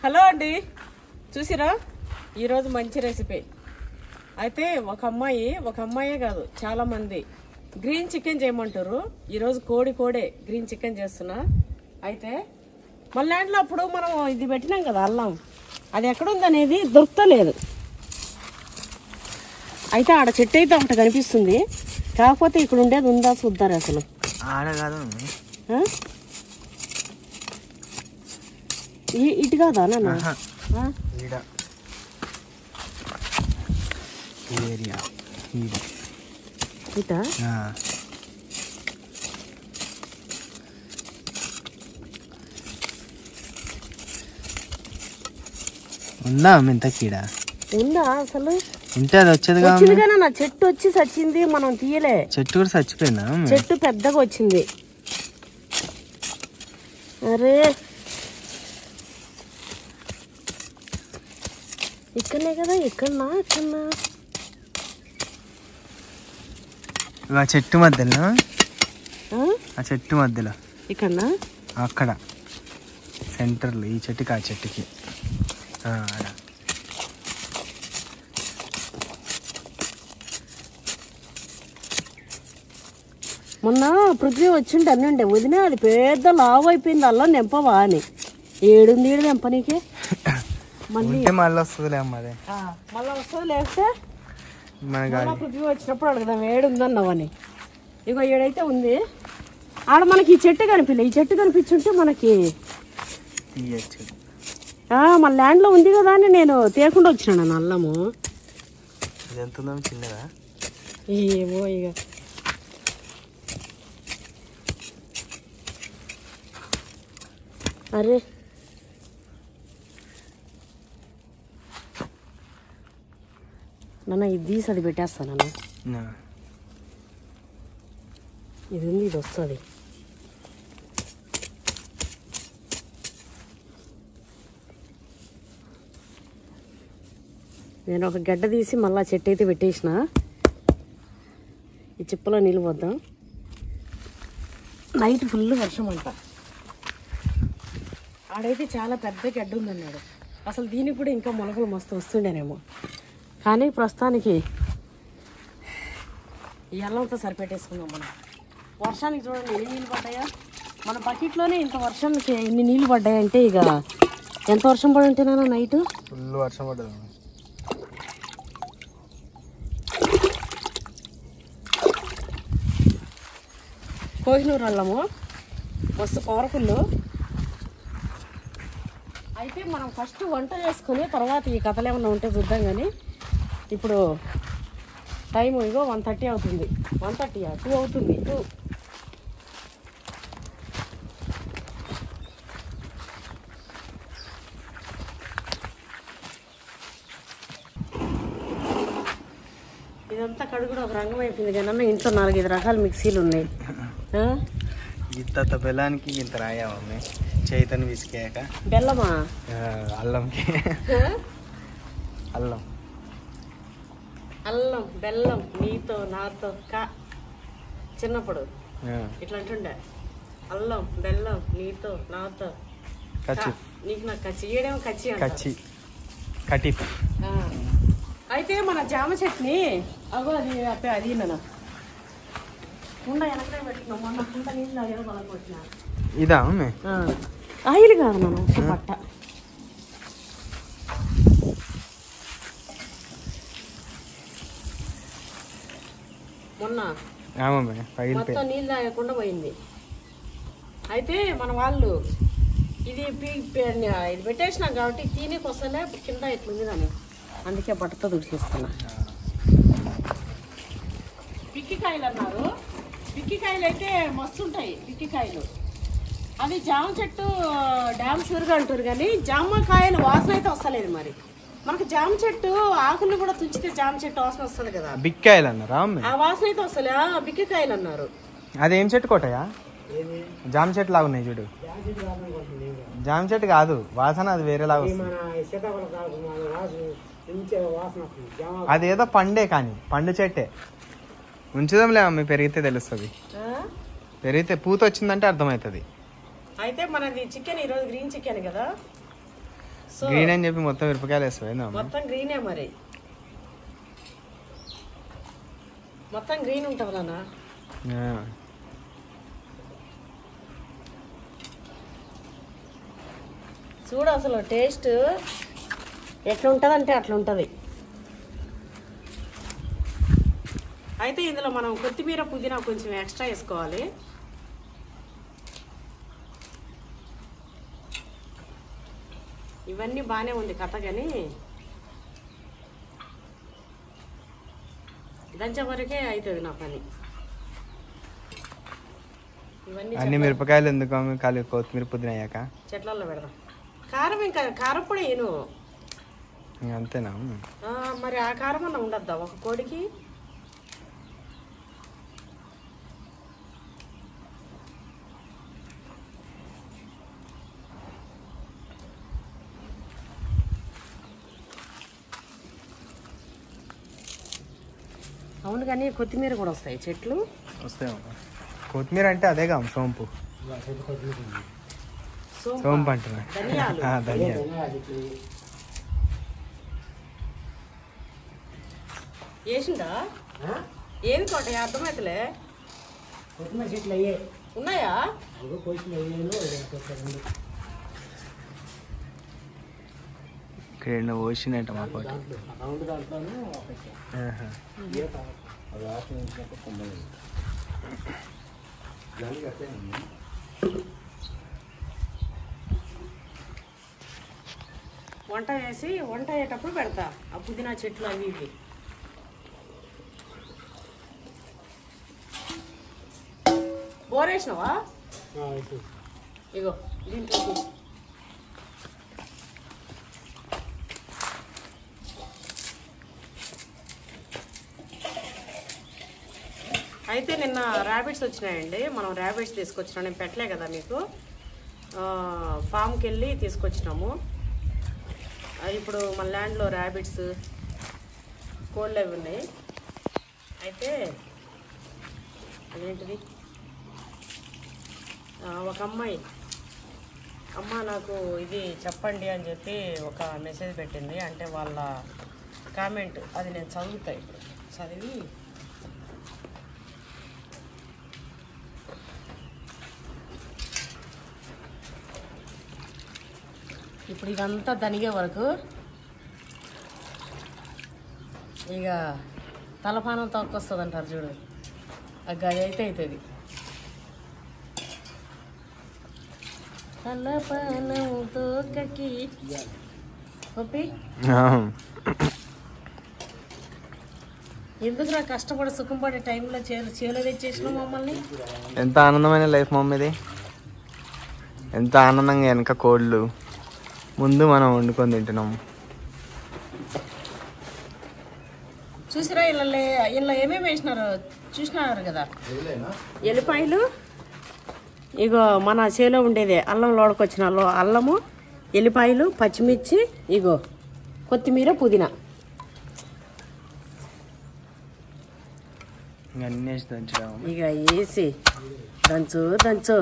Hello అండి, చూసిరా ఈరోజు మంచి రెసిపీ. అయితే ఒక అమ్మాయే కాదు చాలా మంది గ్రీన్ చికెన్ చేయమంటారు. ఈరోజు కోడే గ్రీన్ చికెన్ చేస్తున్నా. అయితే మన ల్యాండ్లో అప్పుడు మనం ఇది పెట్టినాం కదా అల్లం, అది ఎక్కడుందనేది దొరుకుతలేదు. అయితే ఆడ చెట్టు అయితే ఒకటి కనిపిస్తుంది, కాకపోతే ఇక్కడ ఉండేది ఉందా చూద్దారు. అసలు ఇటు కాదా నాన్న? ఇటా ఉందా ఇంత కీడ ఉందా అసలు? ఇంటే అది వచ్చేది కానీ నా చెట్టు వచ్చి చచ్చింది, మనం తీయలే. చెట్టు కూడా చచ్చిపోయిందా? చెట్టు పెద్దగా వచ్చింది. అరే ఇక్కడనే కదా, ఇక్కడనా ఆ చెట్టు మధ్యలో, ఆ చెట్టు మధ్యలో ఇక్కడనా అక్కడ సెంటర్లో ఈ చెట్టుకి ఆ చెట్టుకి మొన్న పృథ్వీ వచ్చింటే అన్నుండే వదిన అది పెద్ద లావు అయిపోయింది, అల్లం నింపవా అని. ఏడుంది ఏడు నింప నీకే. మళ్ళీ వస్తుంది మళ్ళీ వస్తుంది. లేకపోతే పృథ్వీ వచ్చినప్పుడు అడుగుదాం ఏడుందన్నావని. ఇగో ఏడైతే ఉంది. ఆడ మనకి ఈ చెట్టు కనిపించలే, ఈ చెట్టు కనిపించుంటే మనకి మన ల్యాండ్లో ఉంది కదా అని నేను తేకుండా వచ్చినాను అల్లము. చిన్నదా ఏమో ఇక అరే నాన్న ఇది తీసి అది పెట్టేస్తానన్న. ఇది ఉంది, ఇది వస్తుంది. నేను ఒక గడ్డ తీసి మళ్ళీ చెట్టు అయితే పెట్టేసిన. ఈ చిప్పలో నీళ్ళు పోద్దాం. నైట్ ఫుల్ వర్షం అంట. ఆడైతే చాలా పెద్ద గడ్డ ఉందన్నాడు. అసలు దీనికి కూడా ఇంకా మొలకలు మస్తు వస్తుండేనేమో, కానీ ప్రస్తుతానికి ఈ అల్లంతో సరిపెట్టేసుకుందాం మనం. వర్షానికి చూడండి ఎన్ని నీళ్ళు పడ్డాయా. మన బకెట్లోనే ఇంత వర్షానికి ఎన్ని నీళ్ళు పడ్డాయంటే ఇక ఎంత వర్షం పడి ఉంటేనా నైట్ ఫుల్ వర్షం పడ్డది. కోహినూరు అల్లము మస్తు పవర్ఫుల్. అయితే మనం ఫస్ట్ వంట చేసుకుని తర్వాత ఈ కథలు ఏమన్నా ఉంటే చూద్దాం. కానీ ఇప్పుడు టైం ఇగో 1:30 అవుతుంది. 1:30 2 అవుతుంది. 2 ఇదంతా కడుగుడు ఒక రంగం అయిపోయింది. కానీ ఇంట్లో 4-5 రకాల మిక్సీలు ఉన్నాయి. ఇంత బెల్లానికి ఇంత రాయా మమ్మీ చేతను విసికాక. బెల్లమా? అల్లంకి అల్లం అల్లం బెల్లం నీతో నాతో చిన్నప్పుడు ఇట్లా అంటుండే, అల్లం బెల్లం నీతో నాతో నీకు నాకు కచ్చి ఏడేమో కచ్చి కటి. అయితే మన జామ చట్నీ అగో అది అది నన్ను ఉండ వెనకనే పెట్టినాం. మొన్న కుంట నీళ్ళు అదేదో కొనుక్కొచ్చిన. ఇదా ఆయిల్ కాదు మనం పట్ట. మొన్న మొత్తం నీళ్ళు తాగకుండా పోయింది. అయితే మన వాళ్ళు ఇది పెట్టేసినాం కాబట్టి తినేకి వస్తలే, కింద ఇట్లుంది దాన్ని, అందుకే బట్టతో దుడిచేస్తున్నా. పిక్కికాయలు అన్నారు. పిక్కికాయలు అయితే మస్తు ఉంటాయి. పిక్కికాయలు అవి జామ చెట్టు డ్యామ్ షూర్గా అంటారు, కానీ జామకాయలు వాసన అయితే వస్తలేదు. మరి మనకు జామ చెట్టు ఆకులు కూడా తుంచితే జామ చెట్టు వాసన వస్తుంది కదా. బిక్కాయలు అన్నారా? ఆ వాసన అయితే వస్తలే. బిక్కికాయలు అన్నారు. అదేం చెట్టు కోటయా? జామ చెట్టు లాగా ఉన్నాయి చూడు. జామ చెట్టు కాదు, వాసన అది వేరేలాగా వస్తుంది. అదేదో పండే, కానీ పండు చెట్టే. ఉంచుదాంలే అమ్మ, పెరిగితే తెలుస్తుంది. పెరిగితే పూత వచ్చిందంటే అర్థమవుతుంది. అయితే మనది చికెన్ ఈరోజు గ్రీన్ చికెన్ కదా, సో గ్రీన్ అని చెప్పి మొత్తం మిరపకాయలు వేస్తావు. మొత్తం గ్రీనే మరి, మొత్తం గ్రీన్ ఉంటుంది నాన్న. చూడు అసలు టేస్ట్ ఎట్లా ఉంటుంది అంటే అట్లా ఉంటుంది. అయితే ఇందులో మనం కొత్తిమీర పుదీనా కొంచెం ఎక్స్ట్రా వేసుకోవాలి. ఇవన్నీ బాగానే ఉంది కథ, కానీ దంచే వరకే అవుతుంది నా పని. ఇవన్నీ అన్ని మిరపకాయలు ఎందుకు ఖాళీ కొత్తిమీర పుదీనా అయ్యాక చెట్లలో పెడదాం. కారం ఇంకా కారప్పొడి వేయను అంతేనా? మరి ఆ కారం అన్న ఉండద్దా ఒక కోడికి? అవును, కానీ కొత్తిమీర కూడా వస్తాయి, చెట్లు వస్తాయి. కొత్తిమీర అంటే అదేగా సోంపు, సోంపు అంటున్నా. ధనియాలు వేసిందా? ఏం కోట అర్థమైతలే. కొత్తిమీర చెట్లు అయ్యే ఉన్నాయా? ఇక్కడ పోసినట్ట మా కోట. వంట వేసి వంట అయ్యేటప్పుడు పెడతా ఆ పుదీనా చెట్లు అవి ఇవి. బోరేసినవా? ఇగో దీంట్లో అయితే నిన్న ర్యాబిట్స్ వచ్చినాయండి. మనం ర్యాబిట్స్ తీసుకొచ్చినాం, నేను పెట్టలే కదా మీకు. ఫామ్కి వెళ్ళి తీసుకొచ్చినాము. ఇప్పుడు మన ల్యాండ్లో ర్యాబిట్స్, కోళ్ళు అవి ఉన్నాయి. అయితే అదేంటిది, ఒక అమ్మాయి నాకు ఇది చెప్పండి అని చెప్పి ఒక మెసేజ్ పెట్టింది. అంటే వాళ్ళ కామెంట్ అది నేను చదువుతా. ఇప్పుడు చదివి ఇప్పుడు ఇదంతా దనిగే వరకు ఇక తలపానం తొక్కొస్తుంది అంటారు చూడు, ఆ గది అయితే అవుతుంది. తలపానం తోకకి ఓపి ఎందుకురా కష్టపడి సుఖంపడే టైంలో చేలో తెచ్చేసినావు మమ్మల్ని. ఎంత ఆనందమైన లైఫ్ మమ్మీది, ఎంత ఆనందంగా. వెనక కోళ్ళు, ముందు మనం వండుకొని తింటున్నాం. చూసిరా ఇలా ఏమేమి వేసినారు చూసినారు కదా. ఎల్లిపాయలు, ఇగో మన చేలో ఉండేదే అల్లం లోడకొచ్చిన అల్లము, ఎల్లిపాయలు, పచ్చిమిర్చి, ఇగో కొత్తిమీర, పుదీనా. ఇక వేసి దంచు దంచు.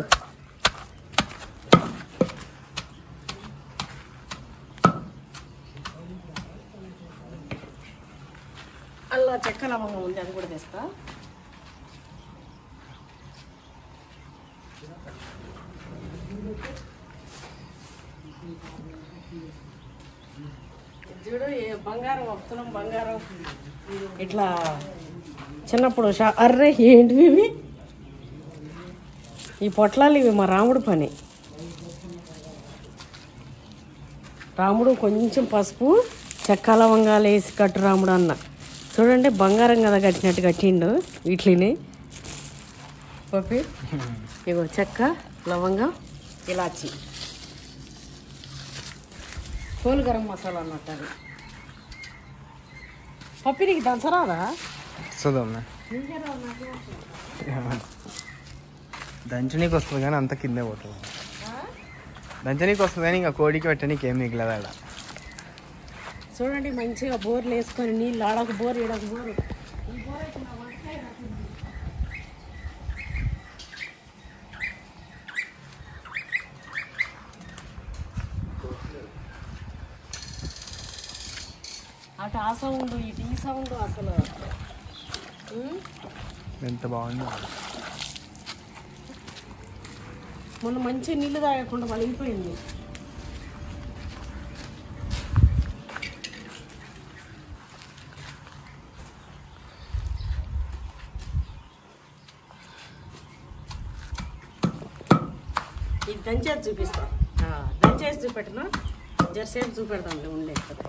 అల్లా చెక్క లవంగం ఉంది, అది కూడా తెస్తా. చూడు బంగారం, ఒక తులం బంగారం. ఇట్లా చిన్నప్పుడు అర్రే ఏంటివి ఇవి, ఈ పొట్లాలు ఇవి మా రాముడు పని. రాముడు కొంచెం పసుపు, చెక్క లవంగాలు వేసి కట్టు రాముడు అన్న. చూడండి బంగారం కదా కట్టినట్టు కట్టిండు వీటిని. పప్పి ఇగో చెక్క లవంగం, ఇలాచి, కోలు గరం మసాలా అన్నట్టు అది. పప్పి నీకు దంచరాదా? దంచనీకి వస్తుంది కానీ అంత కిందే పోతుంది. దంచనీకి వస్తుంది కానీ ఇంకా కోడికి పెట్టనీకి ఏం మిగలదు అలా. చూడండి మంచిగా బోర్లు వేసుకొని నీళ్ళు ఆడక బోర్ ఈడక బోరు. అటు ఆ సౌండ్ ఇటు ఈ సౌండ్ అసలు ఎంత బాగుందో. మొన్న మంచి నీళ్ళు తాగకుండా పలిగిపోయింది. ఇది దంచేది చూపిస్తా. దంచేసి చూపెట్టను, జరసేపు చూపెడతాంలే ఉండే కదా.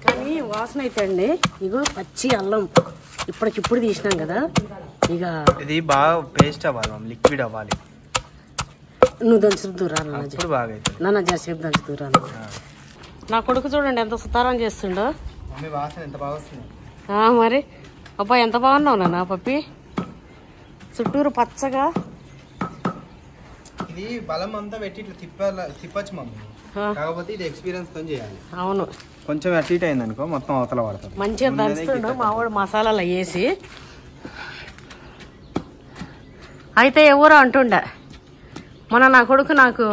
కానీ వాసన అయితే అండి, ఇగో పచ్చి అల్లం ఇప్పటికిప్పుడు తీసినాం కదా. ఇక ఇది బాగా పేస్ట్ అవ్వాలి, లిక్విడ్ అవ్వాలి. నువ్వు దంచుతూ దూరాలి బాగా నాన్న, జరసేపు దంచు దూరాలి. నా కొడుకు చూడండి ఎంత సుతారం చేస్తుండో. వాసన ఎంత బాగా వస్తుంది. మరి అబ్బా ఎంత బాగున్నావు నాన్న పప్పి, చుట్టూరు పచ్చగా. ఇది బలం అంతా పెట్టి ఇట్లా తిప్పచ్చు మమ్మీ, కాకపోతే ఇది ఎక్స్పీరియన్స్ తో చేయాలి. అవును, కొంచెం అటు ఇటు అయింది అనుకో మొత్తం అవతల పడుతుంది. మంచిగా దంచుతుండు మా వాడు మసాలాలు వేసి. అయితే ఎవరో అంటుండే మొన్న నా కొడుకు నాకు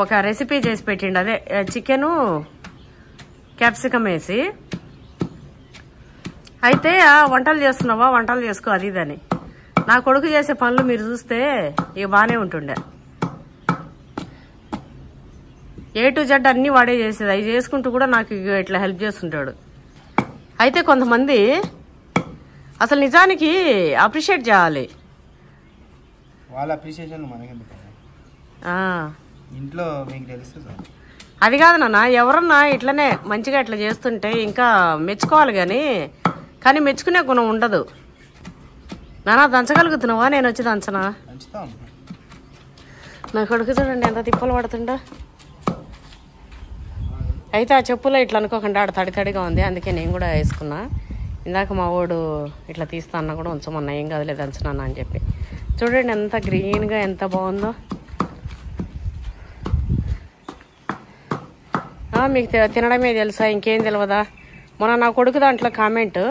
ఒక రెసిపీ చేసి పెట్టిండు, అదే చికెను క్యాప్సికమ్ వేసి. అయితే వంటలు చేస్తున్నావా, వంటలు చేసుకో అది ఇదని. నా కొడుకు చేసే పనులు మీరు చూస్తే ఇక బాగానే ఉంటుండే. ఏ టు జెడ్ అన్నీ వాడే చేసేది. అవి చేసుకుంటూ కూడా నాకు ఇట్లా హెల్ప్ చేస్తుంటాడు. అయితే కొంతమంది అసలు నిజానికి అప్రిషియేట్ చేయాలి. వాళ్ళ అప్రిషియేషన్ మనకి ఇంట్లో మీకు తెలుసు సార్. అది కాదు నాన్న, ఎవరన్నా ఇట్లనే మంచిగా ఇట్లా చేస్తుంటే ఇంకా మెచ్చుకోవాలి కానీ మెచ్చుకునే గుణం ఉండదు. నాన్న దంచగలుగుతున్నావా, నేను వచ్చి దంచనా? నా కొడుకు చూడండి ఎంత తిప్పలు పడుతుండో. అయితే ఆ చెప్పులో ఇట్లా అనుకోకుండా ఆడ తడి తడిగా ఉంది, అందుకే నేను కూడా వేసుకున్నా. ఇందాక మా వాడు ఇట్లా తీస్తా అన్న కూడా ఉంచమన్నా, ఏం కాదులే దంచున్నాను అని చెప్పి. చూడండి ఎంత గ్రీన్గా ఎంత బాగుందో. మీకు తినడమే తెలుసా, ఇంకేం తెలియదా? మొన్న నా కొడుకు దాంట్లో కామెంట్,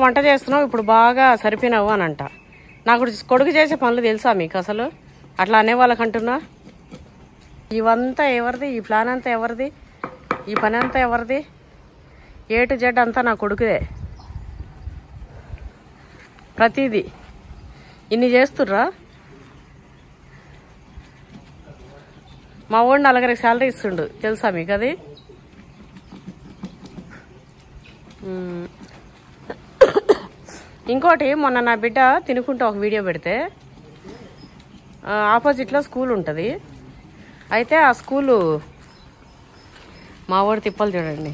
వంట చేస్తున్నావు ఇప్పుడు బాగా సరిపోయినావు అని అంట. నాకు కొడుకు చేసే పనులు తెలుసా మీకు అసలు? అట్లా అనేవాళ్ళకంటున్నా. ఇవంతా ఎవరిది, ఈ ప్లాన్ అంతా ఎవరిది, ఈ పని అంతా ఎవరిది? ఏ టు జెడ్ అంతా నా కొడుకుదే. ప్రతిదీ ఇన్ని చేస్తుర్రా. మా వాడు 4 శాలరీ ఇస్తుండు తెలుసా మీకు అది? ఇంకోటి మొన్న నా బిడ్డ తినుకుంటూ ఒక వీడియో పెడితే ఆపోజిట్లో స్కూల్ ఉంటుంది. అయితే ఆ స్కూలు మా వాడు తిప్పలు చూడండి.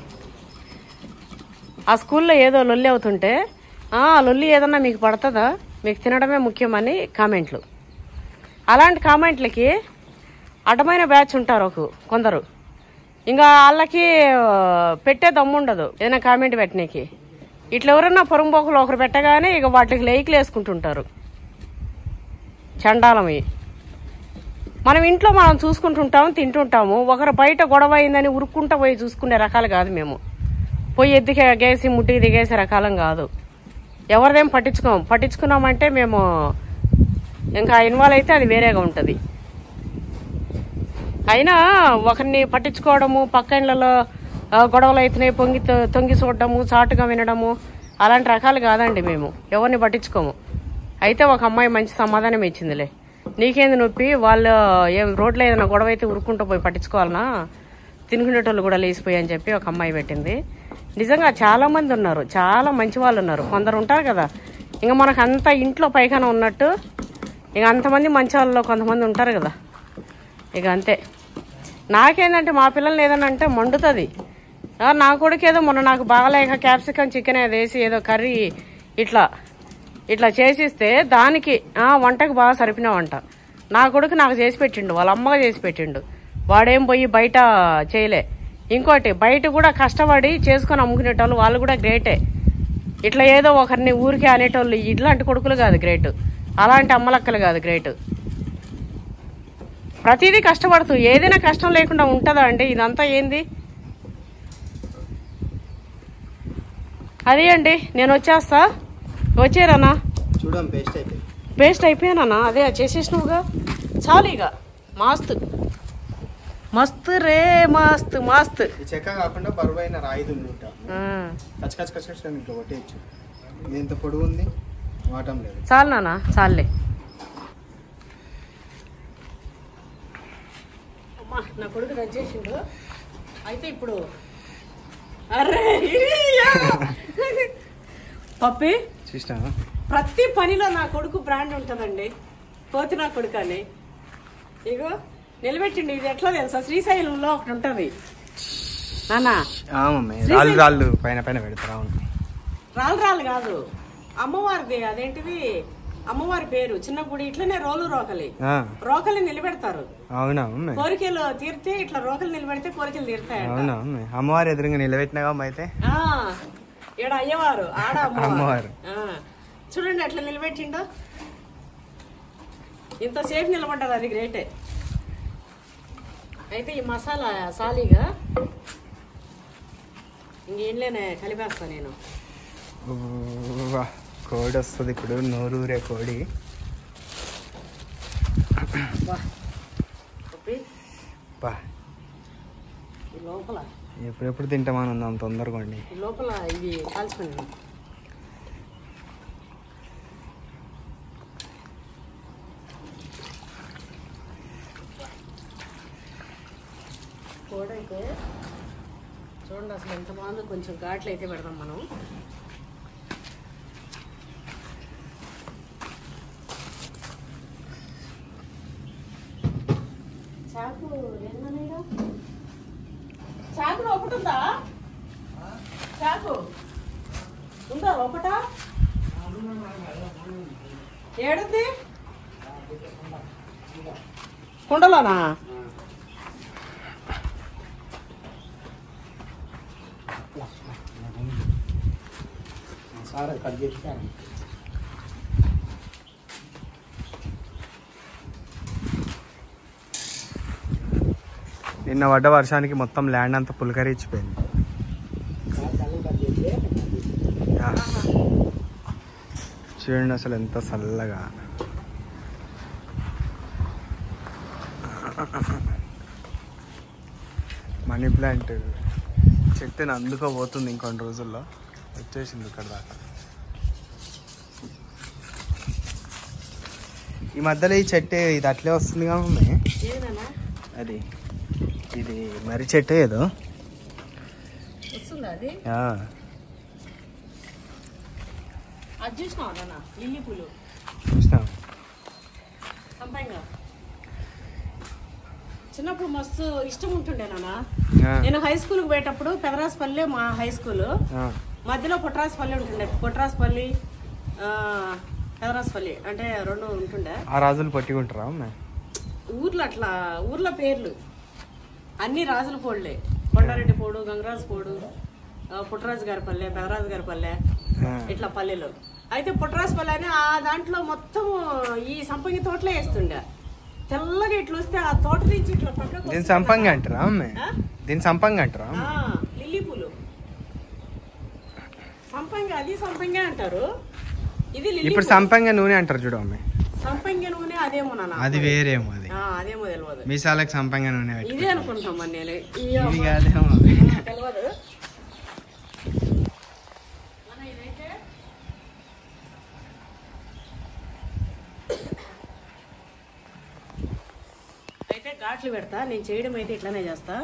ఆ స్కూల్లో ఏదో లొల్లి అవుతుంటే లొల్లి ఏదన్నా మీకు పడుతుందా, మీకు తినడమే ముఖ్యమని కామెంట్లు. అలాంటి కామెంట్లకి అడ్డమైన బ్యాచ్ ఉంటారు కొందరు. ఇంకా వాళ్ళకి పెట్టే దమ్ము ఉండదు ఏదైనా కామెంట్ పెట్టడానికి. ఇట్లా ఎవరన్నా పొరంబోకులు ఒకరు పెట్టగానే ఇక వాటికి లైక్లు వేసుకుంటుంటారు. చండాలమి. మనం ఇంట్లో మనం చూసుకుంటుంటాము, తింటుంటాము. ఒకరు బయట గొడవ అయిందని ఉరుక్కుంటా పోయి చూసుకునే రకాలు కాదు మేము. పోయి ఎద్దిగేసి ముట్టికి దిగేసే రకాలం కాదు. ఎవరిదేం పట్టించుకున్నామంటే మేము ఇంకా ఇన్వాల్వ్ అయితే అది వేరేగా ఉంటుంది. అయినా ఒకరిని పట్టించుకోవడము, పక్క ఇళ్లలో గొడవలు అయితేనే తొంగి చూడడము, చాటుగా వినడము అలాంటి రకాలు కాదండి మేము. ఎవరిని పట్టించుకోము. అయితే ఒక అమ్మాయి మంచి సమాధానం ఇచ్చిందిలే, నీకేంది నొప్పి, వాళ్ళు ఏం రోడ్లో ఏదైనా గొడవ అయితే ఉరుక్కుంటూ పోయి పట్టించుకోవాలనా, తినుకునేటోళ్ళు కూడా లేచిపోయి అని చెప్పి ఒక అమ్మాయి పెట్టింది. నిజంగా చాలా మంది ఉన్నారు, చాలా మంచి వాళ్ళు ఉన్నారు. కొందరు ఉంటారు కదా ఇంకా మనకు అంత ఇంట్లో పైఖాన ఉన్నట్టు ఇక అంతమంది మంచి వాళ్ళలో కొంతమంది ఉంటారు కదా. ఇక అంతే. నాకేంటంటే మా పిల్లల్ని ఏదైనా అంటే మండుతుంది. నా కొడుకు ఏదో మొన్న నాకు బాగలేక క్యాప్సికమ్ చికెన్ ఏదో వేసి ఏదో కర్రీ ఇట్లా చేసిస్తే దానికి వంటకు బాగా సరిపిన వంట నా కొడుకు నాకు చేసి పెట్టిండు, వాళ్ళ అమ్మగా చేసి పెట్టిండు. వాడేం పోయి బయట చేయలే. ఇంకోటి బయట కూడా కష్టపడి చేసుకొని అమ్ముకునేటోళ్ళు వాళ్ళు కూడా గ్రేటే. ఇట్లా ఏదో ఒకరిని ఊరికే అనేటోళ్ళు ఇట్లాంటి కొడుకులు కాదు గ్రేట్, అలాంటి అమ్మలక్కలు కాదు గ్రేట్. ప్రతిదీ కష్టపడుతూ ఏదైనా కష్టం లేకుండా ఉంటుందా అండి? ఇదంతా ఏంది? అదే అండి, నేను వచ్చేస్తా. వచ్చేరానా? చూడం పేస్ట్ అయిపోయి పేస్ట్ అయిపోయానా? అదే చేసేసినావుగా, చాలు ఇక. మస్తు మస్తు రే, మస్తు మస్తు. ఈ చెక్క కాకుండా బరువైన రాయి దున్నుంటా కచ్చ కచ్చ కచ్చ కచ్చ ఇట్లా కొట్టేయచ్చు. ఇది ఎంత పొడుగు ఉంది, వాటం లేదు. చాలు నాన్న, చాలులే. అమ్మా నా కొడుకు రచ్చేసిండు. అయితే ఇప్పుడు అరే పప్పి చూసినా, ప్రతి పనిలో నా కొడుకు బ్రాండ్ ఉంటుందండి. కోతి నా కొడుకు అని ఇగో నిలబెట్టిండి. ఇది ఎట్లా తెలుసా, శ్రీశైలంలో ఒకటి ఉంటది నాన్న. మమ్మీ రాళ్ళు రాళ్ళు పైన పైన పెడతారా? రాళ్ళు రాళ్ళు కాదు, అమ్మవారిది. అదేంటిది అమ్మవారి పేరు, చిన్న గుడి. ఇట్లనే రోకలి నిలబెడతారు. అవునా? కోరికలు తీరితే ఇట్లా రోకలు నిలబెడితే కోరికలు తీరుతాయి. అవునా? అమ్మవారి ఎదురుగా నిలబెట్టినాగా అయితే ఈడ అయ్యవారు, ఆడ అమ్మవారు. చూడండి అట్లా నిలబెట్టిండో. ఇంతసేపు నిలబడ్డారు, అది గ్రేటే. అయితే ఈ మసాలా సాలీగా ఇంకేంలేనే కలిపేస్తా నేను. కోడి వస్తుంది ఇప్పుడు, నోరూరే కోడి. లోపల ఎప్పుడెప్పుడు తింటామని ఉందాం తొందరగా. లోపల ఇవి కాల్చుకుని కోడైతే చూడండి అసలు ఎంత బాగుందో. కొంచెం ఘాట్లు అయితే పెడదాం మనం. చాకు చాకులో ఒకటి ఉందా? చాకు ఉందా ఒకట? ఏడుంది కుండలోనా? కట్ చేస్తాను. నిన్న పడ్డ వర్షానికి మొత్తం ల్యాండ్ అంతా పులకరించిపోయింది. చూడండి అసలు ఎంత చల్లగా. మనీ ప్లాంట్ చెట్టుని అందుకోబోతుంది ఇంకొన్ని రోజుల్లో. వచ్చేసింది ఇక్కడ దాకా. ఈ మధ్యలో ఈ చెట్టు ఇది అట్లే వస్తుంది కదా మమ్మీ. అది ఇది మర్రి చెట్టు ఏదో వస్తుందా అది? అది చూసినావా నాన్న? లిల్లీ పూలు చూసినా. సంపంగా చిన్నప్పుడు మస్తు ఇష్టం ఉంటుండే నాన్న. నేను హై స్కూల్కి పోయేటప్పుడు పెదరాజపల్లి మా హై స్కూల్, మధ్యలో పుట్రాజపల్లి ఉంటుండే. పుట్రాజపల్లి పెదరాజపల్లి అంటే రెండు ఉంటుండే. ఆ రాజులు పట్టుకుంటారా ఊర్లో? అట్లా ఊర్ల పేర్లు అన్ని రాజుల పోడులే. కొండారెడ్డి పోడు, గంగరాజు పోడు, పుట్టరాజు గారి పల్లె, పెదరాజు గారి పల్లె, ఇట్లా పల్లెలు. అయితే పుట్టరాజు పల్లె అని ఆ దాంట్లో మొత్తం ఈ సంపంగి తోటలే వేస్తుండే. తెల్లగా ఇట్లా వస్తే ఆ తోట నుంచి ఇట్లా పక్కకు. దీని సంపంగి అంటారా అమ్మే? దీని సంపంగి అంటారా? లిల్లీ పూలు సంపంగి, అది సంపంగి అంటారు. ఇది ఇప్పుడు సంపంగి నూనె అంటారు చూడు అమ్మే. సంపంగి నూనె అదేమో నాన్న, అది వేరేమో. అది అదేమో తెలియదు. మీసాలకు సంపంగి నూనె ఇదే అనుకుంటాం మరి. నేను ఇది కాదేమో తెలియదు. అయితే ఘాట్లు పెడతా. నేను చేయడం అయితే ఇట్లానే చేస్తా.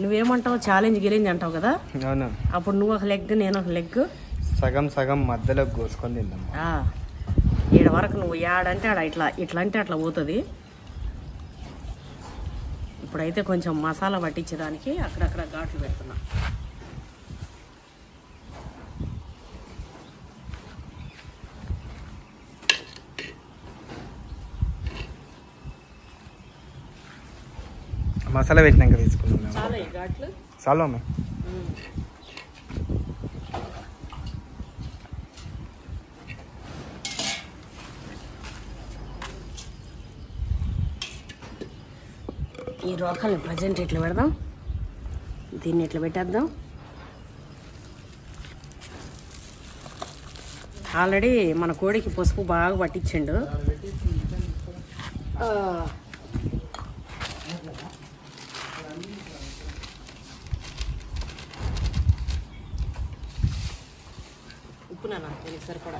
నువ్వేమంటావు? ఛాలెంజ్ గిలేంజ్ అంటావు కదా. అవునా? అప్పుడు నువ్వు ఒక లెగ్, నేను ఒక లెగ్, సగం సగం మధ్యలో కోసుకొని తిందాం. ఈడ వరకు నువ్వు యాడంటే ఆడ ఇట్లా, ఇట్లా అంటే అట్లా పోతుంది. ఇప్పుడైతే కొంచెం మసాలా పట్టించేదానికి అక్కడక్కడ ఘాట్లు పెడుతున్నా. మసాలా పెట్టినాక తీసుకున్నాం. చాలా ఈ ఘాట్లు చాలా అమ్మా. ఈ రోకల్ని ప్రజెంట్ ఇట్లా పెడదాం, దీన్ని ఇట్లా పెట్టేద్దాం. ఆల్రెడీ మన కోడికి పసుపు బాగా పట్టించిండు. ఉప్పునా దీనికి సరిపడా.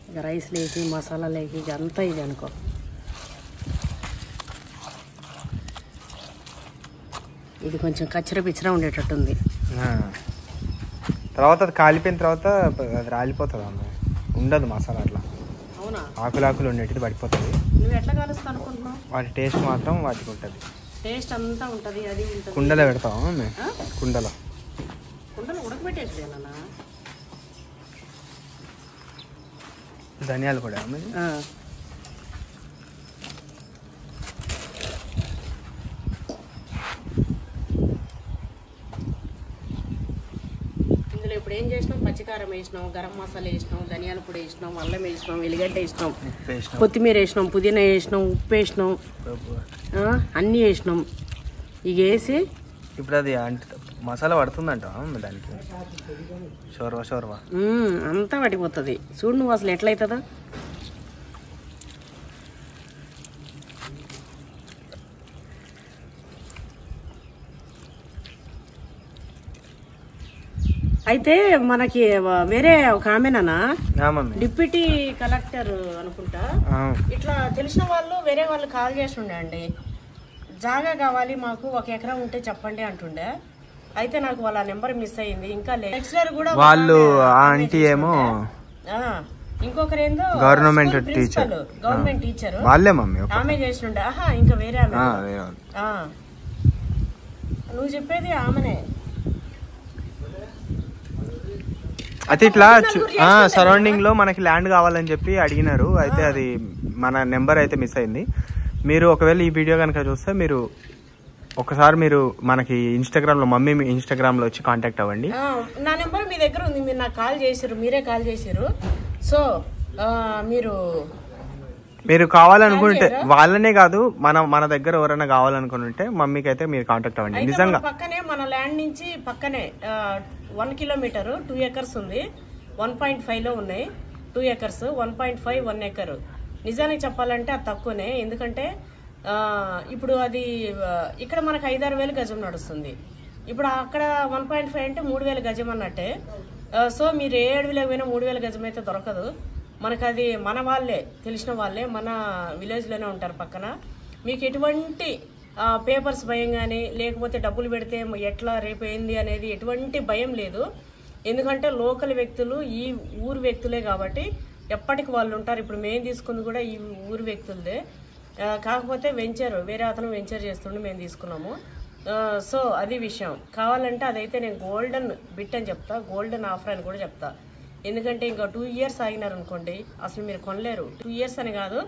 ఇక రైస్ లేకి మసాలా లేకి ఇక అంతా ఇది అనుకో. ఇది కొంచెం కచ్చర పిచ్చర ఉండేటట్టుంది. తర్వాత అది కాలిపోయిన తర్వాత అది రాలిపోతుంది అమ్మ, ఉండదు మసాలా అట్లా. అవునా? ఆకులు ఉండేటిది పడిపోతుంది. నువ్వు ఎట్లా కలుస్తా అనుకుంటున్నావు? వాటి టేస్ట్ మాత్రం వాటికి ఉంటుంది. టేస్ట్ అంతా ఉంటుంది, అది ఉంటుంది. కుండలో పెడతాం మేము, కుండలో ఉడకబెట్టేసేనా? ధనియాలు కూడా ఇందులో ఇప్పుడు ఏం చేసినాం? పచ్చికారం వేసినాం, గరం మసాలా వేసినాం, ధనియాల పొడి వేసినాం, అల్లం వేసినాం, ఎల్లిగడ్డ వేసినాం, కొత్తిమీర వేసినాం, పుదీనా వేసినాం, ఉప్పు వేసినాం, అన్నీ వేసినాం. ఇక వేసి ఇప్పుడు అది మసాలా పడుతుందంట దానికి. షోర్వా అంతా పడిపోతుంది. చూడు నువ్వు అసలు ఎట్లయితుందా. అయితే మనకి వేరే ఒక ఆమెనా డిప్యూటీ కలెక్టర్ అనుకుంటా, ఇట్లా తెలిసిన వాళ్ళు వేరే వాళ్ళు కాల్ చేసి ఉండే అండి, జాగా కావాలి మాకు 1 ఎకరం ఉంటే చెప్పండి అంటుండే. అయితే నాకు వాళ్ళ నెంబర్ మిస్ అయింది. ఇంకా లెక్చరర్ కూడా వాళ్ళు ఆంటీ ఏమో, ఇంకొకరు ఏందో గవర్నమెంట్ టీచర్ వాళ్ళే మమ్మీ ఆమె చేసిండే. ఇంకా వేరే ఆమె. నువ్వు చెప్పేది ఆమెనే. అయితే ఇట్లా సరౌండింగ్ లో మనకి ల్యాండ్ కావాలని చెప్పి అడిగినారు. అయితే అది మన నెంబర్ అయితే మిస్ అయింది. మీరు ఒకవేళ ఈ వీడియో కనుక చూస్తే మీరు ఒకసారి మీరు మనకి ఇన్స్టాగ్రామ్ లో, మమ్మీ ఇన్స్టాగ్రామ్ లో వచ్చి కాంటాక్ట్ అవ్వండి. నా నెంబర్ మీ దగ్గర ఉంది, మీరు నాకు కాల్ చేసారు, మీరే కాల్ చేసారు. సో మీరు కావాలనుకుంటే వాళ్ళనే కాదు, మన దగ్గర ఎవరైనా కావాలనుకుంటే మమ్మీకి అయితే మీరు కాంటాక్ట్ అవ్వండి. నిజంగా పక్కనే మన ల్యాండ్ నుంచి పక్కనే 1 కిలోమీటర్ 2 ఎకర్స్ ఉంది. 1.5 లో ఉన్నాయి 2 ఎకర్స్, 1.5 1 ఎకర్. నిజానికి చెప్పాలంటే అది తక్కువనే. ఎందుకంటే ఇప్పుడు అది ఇక్కడ మనకు 5-6 వేలు గజం నడుస్తుంది. ఇప్పుడు అక్కడ 1.5 అంటే 3,000 గజం అన్నట్టే. సో మీరు ఏ అడవిలో పోయినా 3,000 గజం అయితే దొరకదు మనకు. అది మన వాళ్ళే, తెలిసిన వాళ్ళే, మన విలేజ్లోనే ఉంటారు పక్కన. మీకు ఎటువంటి పేపర్స్ భయం కానీ, లేకపోతే డబ్బులు పెడితే ఎట్లా రేపు ఏంది అనేది ఎటువంటి భయం లేదు. ఎందుకంటే లోకల్ వ్యక్తులు, ఈ ఊరు వ్యక్తులే కాబట్టి ఎప్పటికి వాళ్ళు ఉంటారు. ఇప్పుడు మేము తీసుకుంది కూడా ఈ ఊరు వ్యక్తులదే. కాకపోతే వేరే అతను వెంచర్ చేస్తుండే మేము తీసుకున్నాము. సో అది విషయం. కావాలంటే అదైతే నేను గోల్డెన్ బిట్ అని చెప్తా, గోల్డెన్ ఆఫర్ అని కూడా చెప్తా. ఎందుకంటే ఇంకా 2 ఇయర్స్ ఆగినారు అనుకోండి అసలు మీరు కొనలేరు. 2 ఇయర్స్ అని కాదు,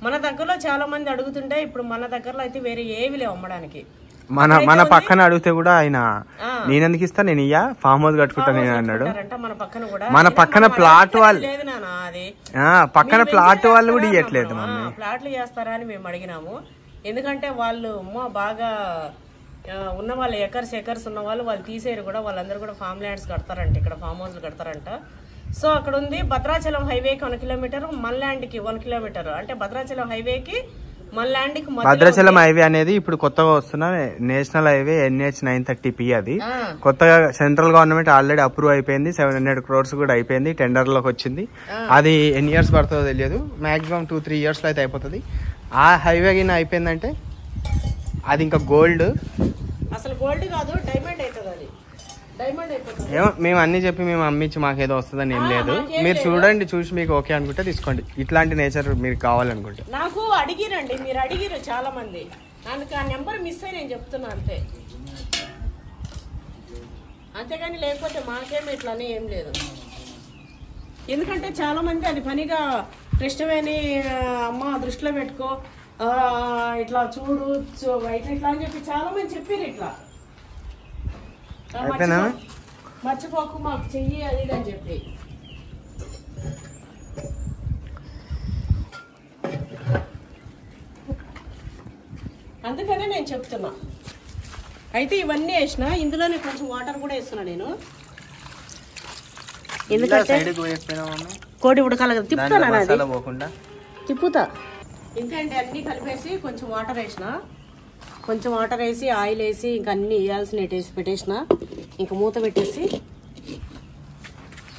మన దగ్గరలో చాలా మంది అడుగుతుంటే ఇప్పుడు మన దగ్గరలో అయితే వేరే ఏవి లేవు అమ్మడానికి. మన పక్కన అడిగితే కూడా ఆయన నేనెందుకు ఇస్తా, నేను ఇయ్యా ఫామ్ హౌస్ కట్టుకుంటా నేను అన్నాడు. మన పక్కన ప్లాట్ వాళ్ళు పక్కన ప్లాట్ వాళ్ళు కూడా ఇవ్వట్లేదు. ప్లాట్లు చేస్తారా అని మేము అడిగినాము. ఎందుకంటే వాళ్ళు బాగా ఉన్న వాళ్ళు ఎకర్స్ ఉన్న వాళ్ళు తీసేరు కూడా. వాళ్ళందరూ కూడా ఫామ్ ల్యాండ్స్ కడతారంట, ఇక్కడ ఫామ్ హౌస్లు కడతారంట. సో అక్కడ ఉంది భద్రాచలం హైవేకి 1 కిలోమీటర్, మన ల్యాండ్కి 1 కిలోమీటర్. అంటే భద్రాచలం హైవేకి మన ల్యాండ్కి. భద్రాచలం హైవే అనేది ఇప్పుడు కొత్తగా వస్తున్న నేషనల్ హైవే NH 930P. అది కొత్తగా సెంట్రల్ గవర్నమెంట్ ఆల్రెడీ అప్రూవ్ అయిపోయింది. 700 crores కూడా అయిపోయింది, టెండర్ లోకి వచ్చింది. అది ఎన్ని ఇయర్స్ పడుతుందో తెలియదు, మాక్సిమం 2-3 years లో అయితే అయిపోతుంది. ఆ హైవే కింద అయిపోయిందంటే అది ఇంకా గోల్డ్. అసలు గోల్డ్ కాదు, డైమండ్ అవుతుంది. అది డైమండ్ అయిపోతుంది. ఏమో మేము అన్ని చెప్పి మేము అమ్మించి మాకేదో వస్తుందని ఏం లేదు. మీరు చూడండి, చూసి మీకు ఓకే అనుకుంటే తీసుకోండి. ఇట్లాంటి నేచర్ మీరు కావాలనుకుంటే. నాకు అడిగిరండి, మీరు అడిగిరు చాలా మంది, అందుకు ఆ నెంబర్ మిస్ అయ్యి నేను చెప్తున్నా అంతే. అంతేగాని లేకపోతే మాకేమి ఇట్లానే ఏం లేదు. ఎందుకంటే చాలా మంది అది పనిగా కృష్ణవేణి అమ్మ దృష్టిలో పెట్టుకో, ఇట్లా చూడు ఇట్లా అని చెప్పి చాలా మంది చెప్పారు. ఇట్లా మర్చిపోకు మాకు చెయ్యి అది అని చెప్పి. అందుకనే నేను చెప్తున్నా. అయితే ఇవన్నీ వేసిన, ఇందులోనే కొంచెం వాటర్ కూడా వేస్తున్నా నేను. ఎందుకంటే కోడి ఉడకాలి కదా, తిప్పుతాను తిప్పుతా. ఇంకేంటి అన్నీ కలిపేసి కొంచెం వాటర్ వేసిన, కొంచెం వాటర్ వేసి ఆయిల్ వేసి ఇంకా అన్నీ వేయాల్సినవి వేసి పెట్టేసిన. ఇంకా మూత పెట్టేసి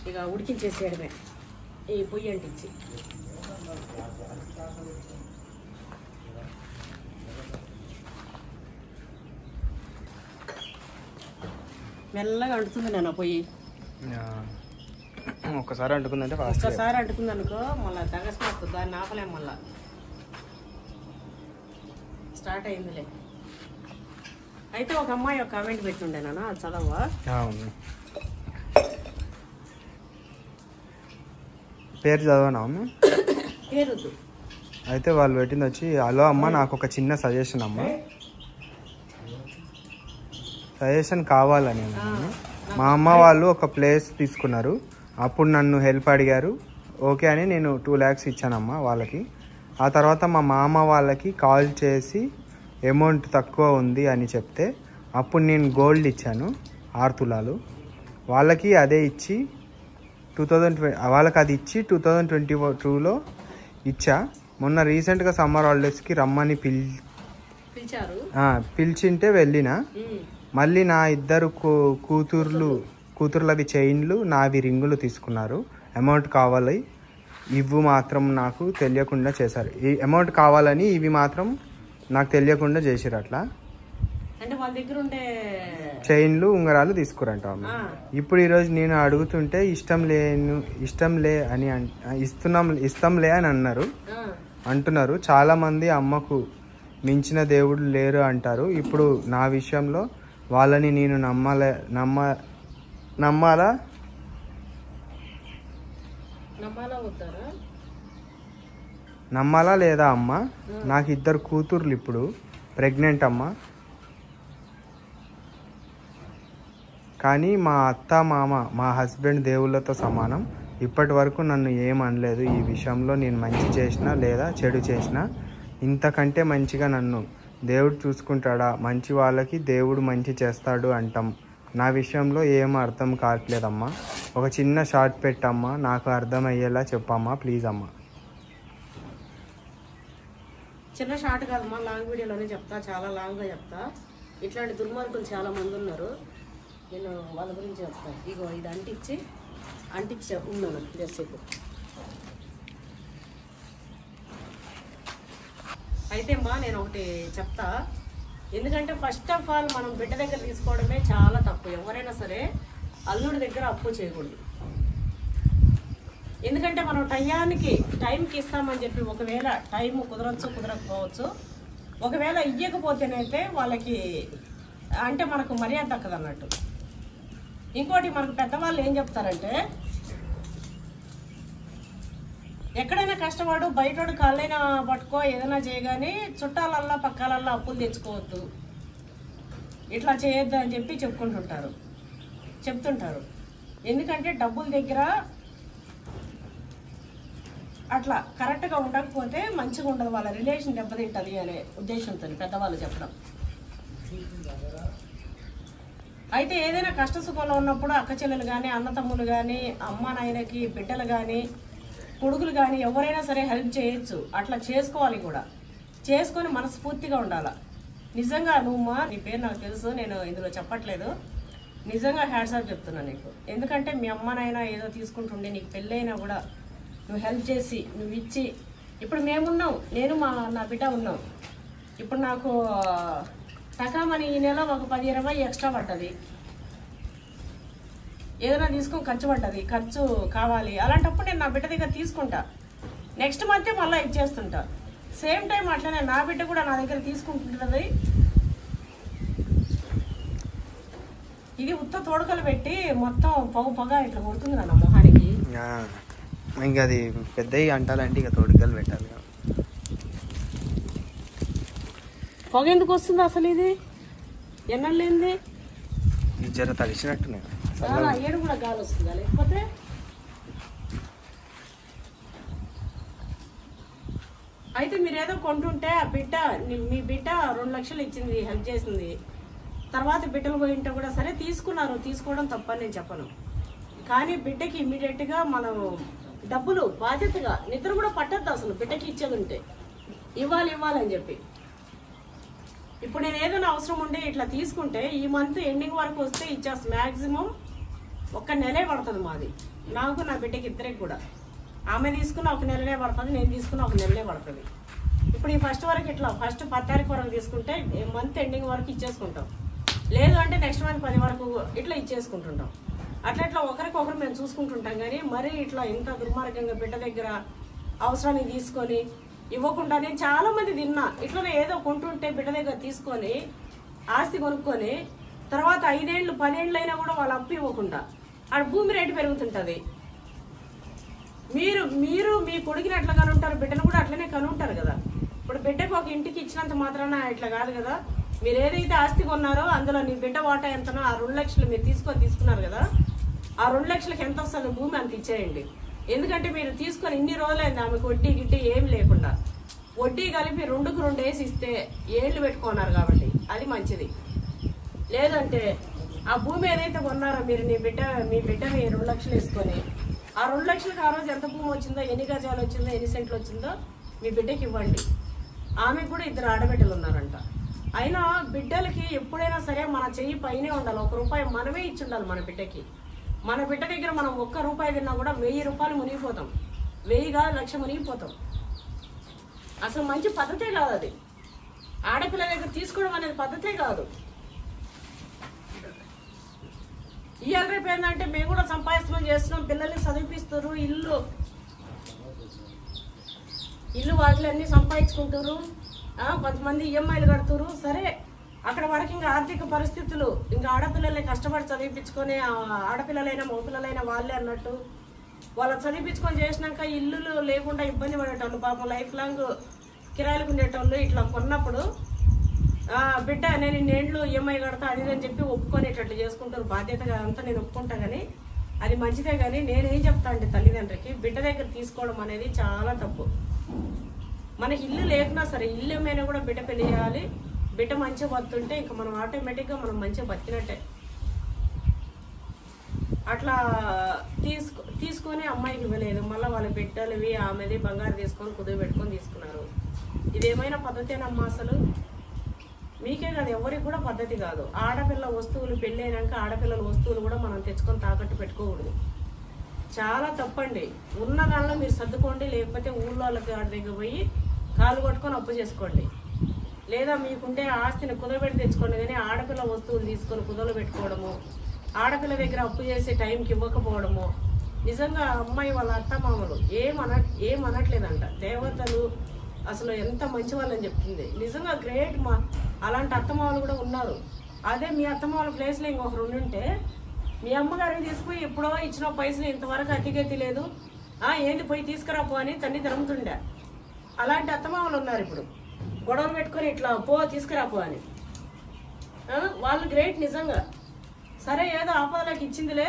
ఇక ఉడికించేసేయడమే ఈ పొయ్యి అంటించి. మెల్లగా అంటుతుంది నేను పొయ్యి. ఒక్కసారి అంటుకుందంటే ఒక్కసారి అంటుకుంది అనుకో మళ్ళీ తగసిపోతుంది, దాన్ని ఆపలేం. మళ్ళా స్టార్ట్ అయిందిలే. అయితే ఒక అమ్మాయి ఒక కామెంట్ పెట్టుండే నాన్న, అది చదవా? పేరు చదవనా? పేరు అయితే వాళ్ళు పెట్టింది వచ్చి, హలో అమ్మ, నాకు ఒక చిన్న సజెషన్ అమ్మ. సజెషన్ కావాలని. మా అమ్మ వాళ్ళు ఒక ప్లేస్ తీసుకున్నారు, అప్పుడు నన్ను హెల్ప్ అడిగారు. ఓకే అని నేను 2 lakhs ఇచ్చానమ్మా వాళ్ళకి. ఆ తర్వాత మా మామ వాళ్ళకి కాల్ చేసి అమౌంట్ తక్కువ ఉంది అని చెప్తే అప్పుడు నేను గోల్డ్ ఇచ్చాను 6 తులాలు. వాళ్ళకి అదే ఇచ్చి 2022లో ఇచ్చా. మొన్న రీసెంట్గా సమ్మర్ హాలిడేస్కి రమ్మని పిలిచింటే వెళ్ళిన. మళ్ళీ నా 2 కూతుర్లవి చైన్లు, నావి రింగులు తీసుకున్నారు. అమౌంట్ కావాలి, ఇవి మాత్రం నాకు తెలియకుండా చేశారు. ఈ అమౌంట్ కావాలని ఇవి మాత్రం నాకు తెలియకుండా చేసారు. అట్లా అంటే వాళ్ళ దగ్గర ఉండే చైన్లు ఉంగరాలు తీసుకురంట. ఇప్పుడు ఈరోజు నేను అడుగుతుంటే ఇస్తాంలే అని అంటున్నారు. చాలా మంది అమ్మకు మించిన దేవుడు లేరు అంటారు. ఇప్పుడు నా విషయంలో వాళ్ళని నేను నమ్మాలా లేదా అమ్మ? నాకు 2 కూతుర్లు, ఇప్పుడు ప్రెగ్నెంట్ అమ్మ. కానీ మా అత్త మామ మా హస్బెండ్ దేవుళ్ళతో సమానం. ఇప్పటి వరకు నన్ను ఏమనలేదు. ఈ విషయంలో నేను మంచి చేసినా లేదా చెడు చేసినా ఇంతకంటే మంచిగా నన్ను దేవుడు చూసుకుంటాడా? మంచి వాళ్ళకి దేవుడు మంచి చేస్తాడు అంటాం. నా విషయంలో ఏం అర్థం కావట్లేదమ్మా. ఒక చిన్న షార్ట్ పెట్టమ్మా, నాకు అర్థమయ్యేలా చెప్పమ్మా ప్లీజ్ అమ్మా. చిన్న షార్ట్ కాదమ్మా, లాంగ్ వీడియోలోనే చెప్తా, చాలా లాంగ్గా చెప్తా. ఇట్లాంటి దుర్మార్గులు చాలా మంది ఉన్నారు, నేను వాళ్ళ గురించి చెప్తాను. ఇగో ఇది అంటించి ఉన్నాను జసేపు. అయితే అమ్మా నేను ఒకటి చెప్తా. ఎందుకంటే ఫస్ట్ ఆఫ్ ఆల్ మనం బిడ్డ దగ్గర తీసుకోవడమే చాలా తప్పు. ఎవరైనా సరే అల్లుడి దగ్గర అప్పు చేయకూడదు. ఎందుకంటే మనం టైంకి ఇస్తామని చెప్పి ఒకవేళ టైం కుదరకపోవచ్చు. ఒకవేళ ఇవ్వకపోతేనైతే వాళ్ళకి అంటే మనకు మర్యాద దక్కదు అన్నట్టు. ఇంకోటి మనకు పెద్దవాళ్ళు ఏం చెప్తారంటే, ఎక్కడైనా కష్టపడు, బయటోడు కాళ్ళైనా పట్టుకో, ఏదైనా చేయగానే చుట్టాలల్లా పక్కాలల్లా అప్పులు తెచ్చుకోవద్దు, ఇట్లా చేయొద్దు అని చెప్పి చెప్తుంటారు. ఎందుకంటే డబ్బుల దగ్గర అట్లా కరెక్ట్గా ఉండకపోతే మంచిగా ఉండదు, వాళ్ళ రిలేషన్ దెబ్బతింటుంది అనే ఉద్దేశంతో పెద్దవాళ్ళు చెప్పడం. అయితే ఏదైనా కష్ట సుఖంలో ఉన్నప్పుడు అక్క చెల్లెలు కానీ, అన్న తమ్ములు కానీ, అమ్మ నాయనకి బిడ్డలు కానీ, కొడుకులు కానీ ఎవరైనా సరే హెల్ప్ చేయొచ్చు. అట్లా చేసుకోవాలి కూడా, చేసుకొని మనస్ఫూర్తిగా ఉండాలి. నిజంగా నీ పేరు నాకు తెలుసు, నేను ఇందులో చెప్పట్లేదు, నిజంగా హ్యాట్స్ ఆఫ్ చెప్తున్నా నీకు. ఎందుకంటే మీ అమ్మనైనా ఏదో తీసుకుంటుండే, నీకు పెళ్ళైనా కూడా నువ్వు హెల్ప్ చేసి నువ్వు ఇచ్చి, ఇప్పుడు మేమున్నాం, నేను నా బిడ్డ ఉన్నాం. ఇప్పుడు నాకు తకామని ఈ నెల ఒక 10-20 ఎక్స్ట్రా పడ్డది, ఏదైనా తీసుకొని ఖర్చు కావాలి. అలాంటప్పుడు నేను నా బిడ్డ దగ్గర తీసుకుంటా, నెక్స్ట్ మంత్ మళ్ళీ ఇచ్చేస్తుంటా. సేమ్ టైం అట్లనే నా బిడ్డ కూడా నా దగ్గర తీసుకుంటుంటుంది. ఇది ఉత్త తోడకలు పెట్టి మొత్తం పొగ ఇట్లా కొడుతుంది నా మొహానికి. ఇంకా అది పెద్దవి అంటాలంటే ఇక తోడుకలు పెట్టాలి. పొగ ఎందుకు వస్తుంది అసలు? ఇది ఎన్నలేంది జర తడిచినట్టున్నాయి. ఏడు కూడా గాలి వస్తుందా? లేకపోతే అయితే మీరేదో కొంటుంటే ఆ బిడ్డ మీ బిడ్డ 2 లక్షలు ఇచ్చింది, హెల్ప్ చేసింది, తర్వాత బిడ్డలు పోయింటే కూడా సరే తీసుకున్నారు, తీసుకోవడం తప్పని నేను చెప్పను. కానీ బిడ్డకి ఇమ్మీడియట్గా మనం డబ్బులు బాధ్యతగా నిద్ర కూడా పట్టద్దు అసలు. బిడ్డకి ఇచ్చేది ఉంటే ఇవ్వాలని చెప్పి. ఇప్పుడు నేను ఏదైనా అవసరం ఉంటే ఇట్లా తీసుకుంటే ఈ మంత్ ఎండింగ్ వరకు వస్తే ఇచ్చేస్తాను. మ్యాక్సిమం 1 నెలే పడుతుంది మాది, నాకు నా బిడ్డకి ఇద్దరికి కూడా. ఆమె తీసుకున్న 1 నెలనే పడుతుంది, నేను తీసుకున్న 1 నెలనే పడుతుంది. ఇప్పుడు ఈ ఫస్ట్ వరకు ఇట్లా ఫస్ట్ 10 తారీఖు వరకు తీసుకుంటే మంత్ ఎండింగ్ వరకు ఇచ్చేసుకుంటాం. లేదు అంటే నెక్స్ట్ మంత్ 10 వరకు ఇట్లా ఇచ్చేసుకుంటుంటాం. అట్లా ఒకరికొకరు మేము చూసుకుంటుంటాం. కానీ మరీ ఇట్లా ఇంత దుర్మార్గంగా బిడ్డ దగ్గర అవసరాన్ని తీసుకొని ఇవ్వకుండా నేను చాలా మంది తిన్నా. ఇట్లనే ఏదో కొంటుంటే బిడ్డ దగ్గర తీసుకొని ఆస్తి కొనుక్కొని తర్వాత 5 ఏళ్ళు 10 ఏళ్ళు అయినా కూడా వాళ్ళు అప్పు ఇవ్వకుండా ఆడ భూమి రేటు పెరుగుతుంటది. మీరు మీ కొడుకుని ఎట్లా కనుంటారు, బిడ్డను కూడా అట్లనే కనుంటారు కదా. ఇప్పుడు బిడ్డకు ఒక ఇంటికి ఇచ్చినంత మాత్రాన ఇట్లా కాదు కదా. మీరు ఏదైతే ఆస్తి కొన్నారో అందులో నీ బిడ్డ వాటా ఎంతనో ఆ 2 లక్షలు మీరు తీసుకున్నారు కదా, ఆ 2 లక్షలకు ఎంత వస్తుంది భూమి అంత ఇచ్చేయండి. ఎందుకంటే మీరు తీసుకొని ఇన్ని రోజులైంది ఆమెకు వడ్డీ గిడ్డీ ఏం లేకుండా, వడ్డీ కలిపి 2కు 2 వేసి ఇస్తే ఏళ్ళు పెట్టుకున్నారు కాబట్టి అది మంచిది. లేదంటే ఆ భూమి ఏదైతే కొన్నారో మీరు మీ బిడ్డని 2 లక్షలు వేసుకొని ఆ 2 లక్షలకు ఆ రోజు ఎంత భూమి వచ్చిందో, ఎన్ని గజాలు వచ్చిందో, ఎన్ని సెంట్లు వచ్చిందో మీ బిడ్డకి ఇవ్వండి. ఆమెకు కూడా 2 ఆడబిడ్డలు ఉన్నారంట. అయినా బిడ్డలకి ఎప్పుడైనా సరే మన చెయ్యి పైనే ఉండాలి. 1 రూపాయి మనమే ఇచ్చి ఉండాలి మన బిడ్డకి. మన బిడ్డ దగ్గర మనం 1 రూపాయి తిన్నా కూడా 1000 రూపాయలు మునిగిపోతాం. 1000 కాదు 1,00,000 మునిగిపోతాం. అసలు మంచి పద్ధతే కాదు అది. ఆడపిల్ల దగ్గర తీసుకోవడం అనేది పద్ధతే కాదు. ఇవాళ రేపు ఏంటంటే మేము కూడా సంపాదిస్తున్నాం, చేస్తున్నాం, పిల్లల్ని చదివిపిస్తారు, ఇల్లు వాటిలన్నీ సంపాదించుకుంటారు, కొంతమంది ఈఎంఐలు కడుతురు. సరే అక్కడ వరకు ఇంకా ఆర్థిక పరిస్థితులు ఇంకా ఆడపిల్లల్ని కష్టపడి చదివిపించుకొని ఆడపిల్లలైనా మగపిల్లలైనా వాళ్ళే అన్నట్టు వాళ్ళని చదివిపించుకొని చేసినాక ఇల్లులు లేకుండా ఇబ్బంది పడేటోళ్ళు, పాపం లైఫ్ లాంగ్ కిరాయిలకు ఉండేటోళ్ళు ఇట్లా కొన్నప్పుడు బిడ్డ నేను ఇన్నేళ్ళు ఈఎంఐ కడతా అది అని చెప్పి ఒప్పుకొనేటట్లు చేసుకుంటారు. బాధ్యతగా అంతా నేను ఒప్పుకుంటా. కానీ అది మంచిదే. కానీ నేనేం చెప్తా అంటే తల్లిదండ్రికి బిడ్డ దగ్గర తీసుకోవడం అనేది చాలా తప్పు. మనకి ఇల్లు లేకున్నా సరే ఇల్లు ఏమైనా కూడా బిడ్డ పెళ్లి చేయాలి. బిడ్డ మంచిగా బతుంటే ఇంకా మనం ఆటోమేటిక్గా మనం మంచిగా బతికినట్టే. అట్లా తీసుకొని అమ్మాయికి ఇవ్వలేదు, మళ్ళీ వాళ్ళ బిడ్డలువి ఆమెది బంగారు తీసుకొని కుదురు పెట్టుకొని తీసుకున్నారు. ఇదేమైనా పద్ధతేనమ్మా? అసలు మీకే కాదు ఎవరికి కూడా పద్ధతి కాదు. ఆడపిల్ల వస్తువులు పెళ్ళి అయినాక ఆడపిల్లల వస్తువులు కూడా మనం తెచ్చుకొని తాకట్టు పెట్టుకోకూడదు. చాలా తప్పండి. ఉన్న దానిలో మీరు సర్దుకోండి, లేకపోతే ఊళ్ళో వాళ్ళకి ఆడ దగ్గర పోయి కాలు కొట్టుకొని అప్పు చేసుకోండి. లేదా మీకుంటే ఆస్తిని కుదరబెట్టి తెచ్చుకోండి. కానీ ఆడపిల్ల వస్తువులు తీసుకొని కుదరలు పెట్టుకోవడము, ఆడపిల్ల దగ్గర అప్పు చేసే టైంకి ఇవ్వకపోవడము, నిజంగా అమ్మాయి వాళ్ళ అత్తమామలు ఏమనట్లేదంట. దేవతలు అసలు ఎంత మంచి వాళ్ళని చెప్తుంది. నిజంగా గ్రేట్. అలాంటి అత్తమామలు కూడా ఉన్నారు. అదే మీ అత్తమామల ప్లేస్లో ఇంకొకరు ఉండుంటే మీ అమ్మగారిని తీసుకుపోయి ఎప్పుడో ఇచ్చిన పైసలు ఇంతవరకు అతిగతి లేదు, ఏంది పోయి తీసుకురాపో అని తన్ని తిరుగుతుండే. అలాంటి అత్తమామలు ఉన్నారు ఇప్పుడు. గొడవలు పెట్టుకొని ఇట్లా తీసుకురాపో అని. వాళ్ళు గ్రేట్ నిజంగా. సరే ఏదో ఆపదలకు ఇచ్చిందిలే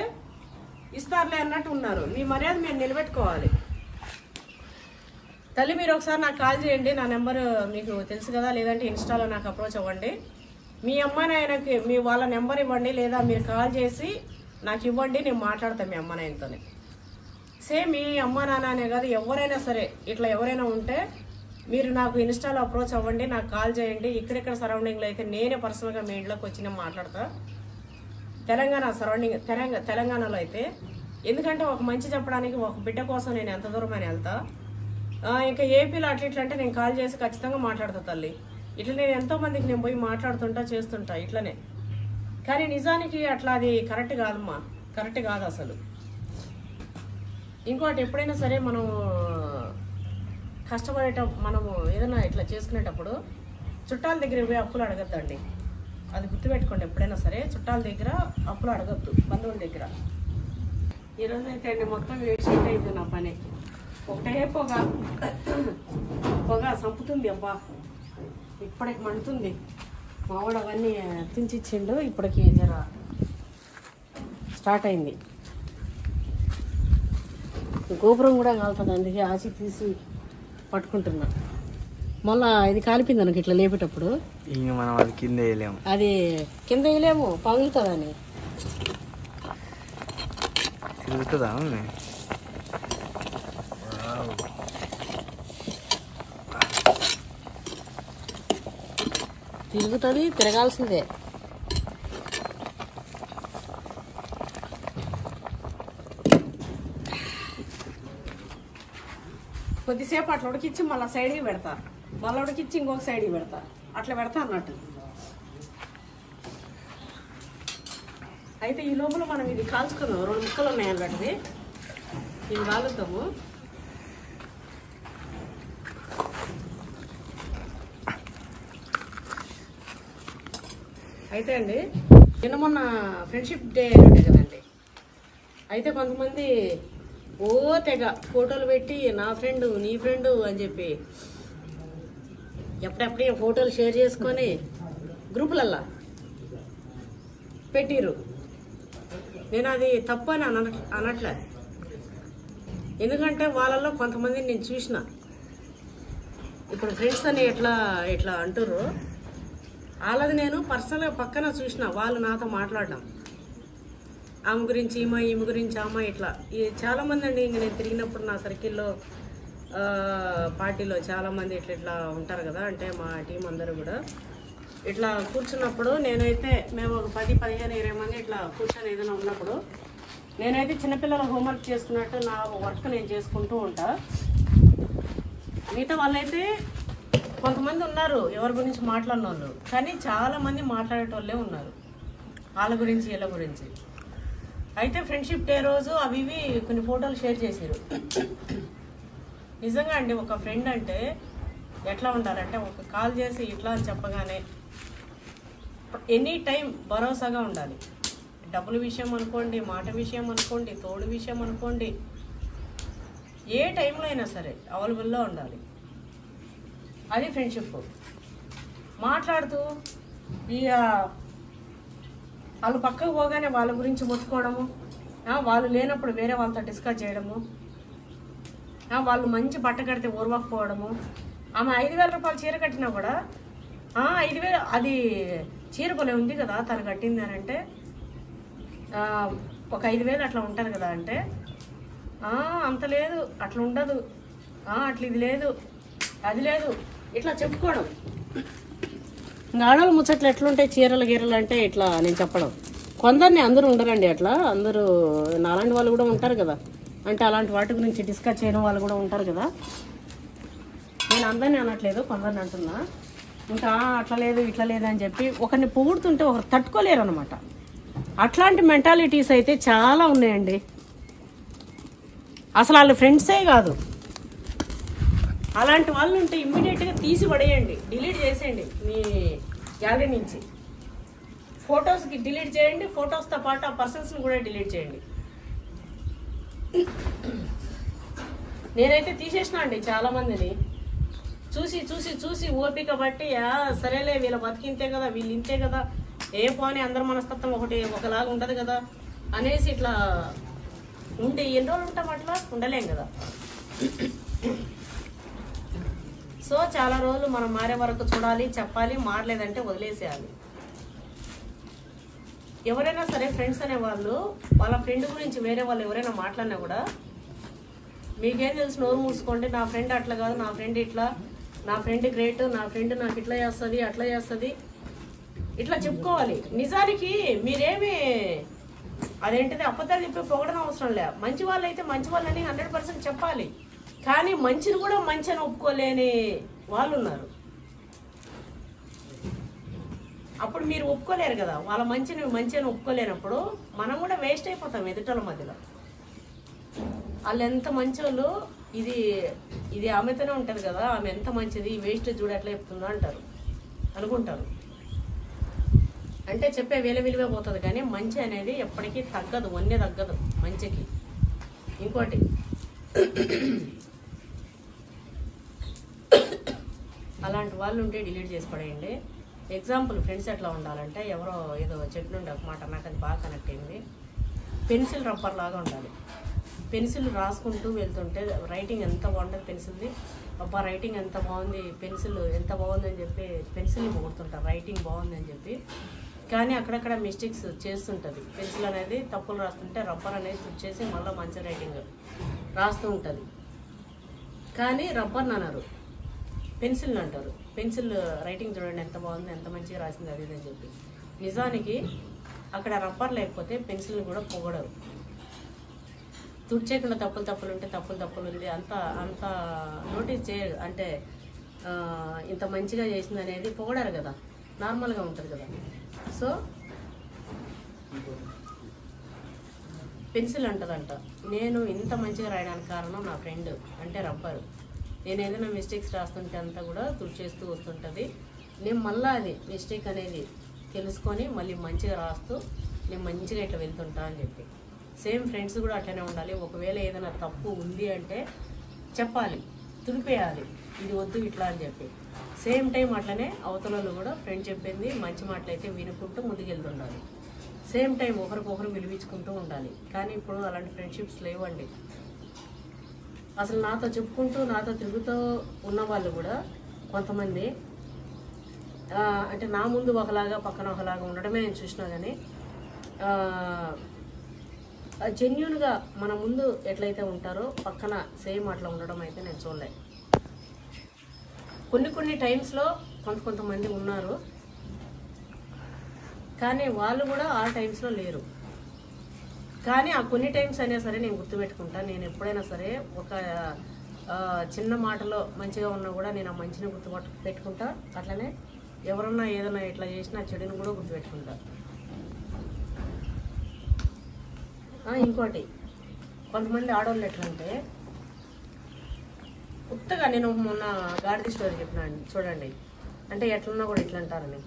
ఇస్తారులే అన్నట్టు ఉన్నారు. మీ మర్యాద మీరు నిలబెట్టుకోవాలి. తల్లి మీరు ఒకసారి నాకు కాల్ చేయండి. నా నెంబర్ మీకు తెలుసు కదా, లేదంటే ఇన్స్టాలో నాకు అప్రోచ్ అవ్వండి. మీ అమ్మ నాయనకి వాళ్ళ నెంబర్ ఇవ్వండి, లేదా మీరు కాల్ చేసి నాకు ఇవ్వండి, నేను మాట్లాడతాను మీ అమ్మ నాయనతోనే. సేమ్ మీ అమ్మ నాన్న అనే కాదు, ఎవరైనా సరే ఇట్లా ఎవరైనా ఉంటే మీరు నాకు ఇన్స్టాలో అప్రోచ్ అవ్వండి, నాకు కాల్ చేయండి. ఇక్కడిక్కడ సరౌండింగ్లో అయితే నేనే పర్సనల్గా మీ ఇంట్లోకి వచ్చి నేను మాట్లాడతా. తెలంగాణలో అయితే ఎందుకంటే ఒక మంచి చెప్పడానికి ఒక బిడ్డ కోసం నేను ఎంత దూరమైన వెళ్తా. ఇంకా ఏపీలో ఇట్లా అంటే నేను కాల్ చేసి ఖచ్చితంగా మాట్లాడతా తల్లి. ఇట్లా నేను ఎంతో మందికి నేను పోయి మాట్లాడుతుంటా చేస్తుంటా ఇట్లనే. కానీ నిజానికి అట్లా అది కరెక్ట్ కాదమ్మా, కరెక్ట్ కాదు అసలు. ఇంకోటి ఎప్పుడైనా సరే మనం మనము ఏదైనా ఇట్లా చేసుకునేటప్పుడు చుట్టాల దగ్గర పోయి అప్పులు అడగద్దండి. అది గుర్తుపెట్టుకోండి. ఎప్పుడైనా సరే చుట్టాల దగ్గర అప్పులు అడగద్దు, బంధువుల దగ్గర. ఈరోజు అయితే అండి మొత్తం వేస్ట్ అయింది నా పని. ఒకటే పొగ సంపుతుంది. అబ్బా ఇప్పటికి మండుతుంది. మావాడు అవన్నీ తుంచిచ్చిండు, ఇప్పటికి జర స్టార్ట్ అయింది. గోపురం కూడా కాలుతుంది, అందుకే ఆచి తీసి పట్టుకుంటున్నా. మళ్ళా ఇది కాలిపోయింది అనుకు ఇట్లా లేపేటప్పుడు. ఇంక మనం అది కింద వేయలేము, అది కింద వేయలేము, పగులుతుందని. తిరుగుతుందా? తిరుగుతుంది, తిరగాల్సిందే. కొద్దిసేపు అట్లా ఉడికిచ్చి మళ్ళీ సైడ్కి పెడతా, మళ్ళీ ఉడికిచ్చి ఇంకొక సైడ్కి పెడతా, అట్లా పెడతా అన్నట్టు. అయితే ఈ లోపల మనం ఇది కాల్చుకుందాం. 2 ముక్కలు ఉన్నాయి అన్నట్టుది, ఇది కాలుద్దాము. అయితే అండి నిన్న మొన్న ఫ్రెండ్షిప్ డే ఉండే కదండి. అయితే కొంతమంది తెగ ఫోటోలు పెట్టి నా ఫ్రెండ్ నీ ఫ్రెండ్ అని చెప్పి ఎప్పుడెప్పుడే ఫోటోలు షేర్ చేసుకొని గ్రూపులల్లా పెట్టిరు. నేను అది తప్పు అని అనట్లే, ఎందుకంటే వాళ్ళల్లో కొంతమందిని నేను చూసిన. ఇప్పుడు ఫ్రెండ్స్ అని ఎట్లా అంటుర్రు, వాళ్ళది నేను పర్సనల్గా పక్కన చూసిన. వాళ్ళు నాతో మాట్లాడడం, ఆమె గురించి ఈమె గురించి ఆమె ఇట్లా చాలామంది అండి. ఇంక నేను తిరిగినప్పుడు నా సర్కిల్లో పార్టీలో చాలామంది ఇట్లా ఉంటారు కదా. అంటే మా టీం అందరూ కూడా ఇట్లా కూర్చున్నప్పుడు నేనైతే మేము ఒక 10, 15, 20 మంది ఇట్లా కూర్చొని ఏదైనా ఉన్నప్పుడు నేనైతే చిన్నపిల్లల హోంవర్క్ చేసుకున్నట్టు నా వర్క్ నేను చేసుకుంటూ ఉంటా. మిగతా వాళ్ళైతే కొంతమంది ఉన్నారు ఎవరి గురించి మాట్లాడిన వాళ్ళు, కానీ చాలామంది మాట్లాడేటోళ్ళే ఉన్నారు వాళ్ళ గురించి వీళ్ళ గురించి. అయితే ఫ్రెండ్షిప్ డే రోజు అవి కొన్ని ఫోటోలు షేర్ చేశారు. నిజంగా అండి, ఒక ఫ్రెండ్ అంటే ఎట్లా ఉండాలంటే, ఒక కాల్ చేసి ఇట్లా అని చెప్పగానే ఎనీ టైం భరోసాగా ఉండాలి. డబ్బుల విషయం అనుకోండి, మాట విషయం అనుకోండి, తోడు విషయం అనుకోండి, ఏ టైంలో అయినా సరే అవైలబుల్లో ఉండాలి. అది ఫ్రెండ్షిప్. మాట్లాడుతూ ఇక వాళ్ళు పక్కకు పోగానే వాళ్ళ గురించి మొత్తుకోవడము, వాళ్ళు లేనప్పుడు వేరే వాళ్ళతో డిస్కస్ చేయడము, వాళ్ళు మంచి బట్ట కడితే ఊరవకపోవడము. ఆమె 5,000 రూపాయలు చీర కట్టినా కూడా 5,000 అది చీర కొలే ఉంది కదా తను కట్టింది అని అంటే, ఒక 5,000 అట్లా ఉంటుంది కదా అంటే, అంత లేదు, అట్లా ఉండదు, అట్లా ఇది లేదు, అది లేదు, ఇట్లా చెప్పుకోవడం. ఆడవాళ్ళు ముచ్చట్లు ఎట్లుంటాయి, చీరలు గీరలు అంటే ఇట్లా నేను చెప్పడం. కొందరిని అందరూ ఉండరండి అట్లా, అందరూ నాలాంటి వాళ్ళు కూడా ఉంటారు కదా. అంటే అలాంటి వాటి గురించి డిస్కస్ చేయడం వాళ్ళు కూడా ఉంటారు కదా. నేను అందరినీ అనట్లేదు, కొందరిని అంటున్నా. ఇంకా అట్లా లేదు ఇట్లా లేదు అని చెప్పి ఒకరిని పొగుడుతుంటే ఒకరు తట్టుకోలేరు అనమాట. అట్లాంటి మెంటాలిటీస్ అయితే చాలా ఉన్నాయండి. అసలు వాళ్ళు ఫ్రెండ్సే కాదు. అలాంటి వాళ్ళు ఉంటే ఇమ్మీడియట్గా తీసి పడేయండి, డిలీట్ చేసేయండి మీ గ్యాలరీ నుంచి. ఫొటోస్కి డిలీట్ చేయండి, ఫొటోస్తో పాటు ఆ పర్సన్స్ని కూడా డిలీట్ చేయండి. నేనైతే తీసేసిన అండి చాలా మందిని. చూసి చూసి చూసి ఓపిక బట్టి సరేలే వీళ్ళ బతికింతే కదా, వీళ్ళు ఇంతే కదా, ఏ పోనీ అందరి మనస్తత్వం ఒకలాగా ఉండదు కదా అనేసి ఇట్లా ఉంటే ఎన్ని రోజులు ఉంటాం, అట్లా ఉండలేం కదా. సో చాలా రోజులు మనం మారే వరకు చూడాలి, చెప్పాలి, మారలేదంటే వదిలేసేయాలి. ఎవరైనా సరే ఫ్రెండ్స్ అనేవాళ్ళు వాళ్ళ ఫ్రెండ్ గురించి వేరే వాళ్ళు ఎవరైనా మాట్లాడినా కూడా మీకేం తెలుసు, నోరు మూసుకోండి. నా ఫ్రెండ్ అట్లా కాదు, నా ఫ్రెండ్ ఇట్లా, నా ఫ్రెండ్ గ్రేట్, నా ఫ్రెండ్ నాకు ఇట్లా చేస్తుంది అట్లా చేస్తుంది, ఇట్లా చెప్పుకోవాలి. నిజానికి మీరేమి అదేంటిది అబద్ధాలు చెప్పి పొగడడం అవసరం లే. మంచి వాళ్ళు అయితే మంచి వాళ్ళని 100% చెప్పాలి. కానీ మంచిని కూడా మంచి అని ఒప్పుకోలేని వాళ్ళు ఉన్నారు. అప్పుడు మీరు ఒప్పుకోలేరు కదా, వాళ్ళ మంచిని మంచి అని ఒప్పుకోలేనప్పుడు మనం కూడా వేస్ట్ అయిపోతాం ఎదుటోళ్ళ మధ్యలో. వాళ్ళు ఎంత మంచోళ్ళు, ఇది ఆమెతోనే ఉంటుంది కదా, ఆమె ఎంత మంచిది, వేస్ట్ చూడ ఎట్లా చెప్తుందో అంటారు, అనుకుంటారు. అంటే చెప్పే విలువే పోతుంది, కానీ మంచి అనేది ఎప్పటికీ తగ్గదు, వన్నే తగ్గదు మంచికి. ఇంకోటి అలాంటి వాళ్ళు ఉంటే డిలీట్ చేసి పడేయండి. ఎగ్జాంపుల్ ఫ్రెండ్స్ ఎట్లా ఉండాలంటే, ఎవరో ఏదో చెప్పినుండే ఒక మాట, నాకు అది బాగా కనెక్ట్ అయింది. పెన్సిల్ రబ్బర్ లాగా ఉండాలి. పెన్సిల్ రాసుకుంటూ వెళ్తుంటే రైటింగ్ ఎంత బాగుంటుంది పెన్సిల్ది. అబ్బా రైటింగ్ ఎంత బాగుంది, పెన్సిల్ ఎంత బాగుందని చెప్పి పెన్సిల్ని పొగుడుతుంటారు, రైటింగ్ బాగుందని చెప్పి. కానీ అక్కడక్కడ మిస్టేక్స్ చేస్తుంటుంది. పెన్సిల్ అనేది తప్పులు రాస్తుంటే రబ్బర్ అనేది తుడిచేసి మళ్ళీ మంచి రైటింగ్ రాస్తూ ఉంటుంది. కానీ రబ్బర్ని అన్నారు, పెన్సిల్ని అంటారు. పెన్సిల్ రైటింగ్ చూడండి ఎంత బాగుంది, ఎంత మంచిగా రాసింది అది అని చెప్పి. నిజానికి అక్కడ రబ్బర్ లేకపోతే పెన్సిల్ని కూడా పొగడరు. తుడిచేకుండా తప్పులు ఉంటే తప్పులు ఉంది అంత అంత నోటీస్ చేయరు. అంటే ఇంత మంచిగా చేసింది అనేది పొగడారు కదా, నార్మల్గా ఉంటుంది కదా. సో పెన్సిల్ అంటదంట, నేను ఇంత మంచిగా రాయడానికి కారణం నా ఫ్రెండ్ అంటే రబ్బరు. నేను ఏదైనా మిస్టేక్స్ రాస్తుంటే అంతా కూడా తుడిచేస్తూ వస్తుంటుంది. నేను మళ్ళీ అది మిస్టేక్ అనేది తెలుసుకొని మళ్ళీ మంచిగా రాస్తూ నేను మంచిగా ఇట్లా వెళ్తుంటా అని చెప్పి. సేమ్ ఫ్రెండ్స్ కూడా అట్లనే ఉండాలి. ఒకవేళ ఏదైనా తప్పు ఉంది అంటే చెప్పాలి, తుడిపేయాలి, ఇది వద్దు ఇట్లా అని చెప్పి. సేమ్ టైం అట్లనే అవతలలో కూడా ఫ్రెండ్ చెప్పింది మంచి మాటలు అయితే వినుకుంటూ ముందుకెళ్తుండాలి. సేమ్ టైం ఒకరికొకరు విలువించుకుంటూ ఉండాలి. కానీ ఇప్పుడు అలాంటి ఫ్రెండ్షిప్స్ లేవండి. అసలు నాతో చెప్పుకుంటూ నాతో తిరుగుతూ ఉన్న వాళ్ళు కూడా కొంతమంది అంటే నా ముందు ఒకలాగా పక్కన ఒకలాగా ఉండడమే నేను చూసినా. కానీ జెన్యున్గా మన ముందు ఎట్లయితే ఉంటారో పక్కన సేమ్ అట్లా ఉండడం అయితే నేను చూడలే. కొన్ని టైమ్స్లో కొంతమంది ఉన్నారు, కానీ వాళ్ళు కూడా ఆ టైమ్స్లో లేరు. కానీ ఆ కొన్ని టైమ్స్ అయినా సరే నేను గుర్తుపెట్టుకుంటా. నేను ఎప్పుడైనా సరే ఒక చిన్న మాటలో మంచిగా ఉన్నా కూడా నేను ఆ మంచిని పెట్టుకుంటా. అట్లనే ఎవరన్నా ఏదైనా ఇట్లా చేసినా చెడుని కూడా గుర్తుపెట్టుకుంటా. ఇంకోటి కొంతమంది ఆడవాళ్ళు ఎట్లంటే ఉత్తగా నేను మొన్న గాడిద స్టోరీ చెప్పినాను చూడండి, అంటే ఎట్లన్నా కూడా ఇట్లా అంటారని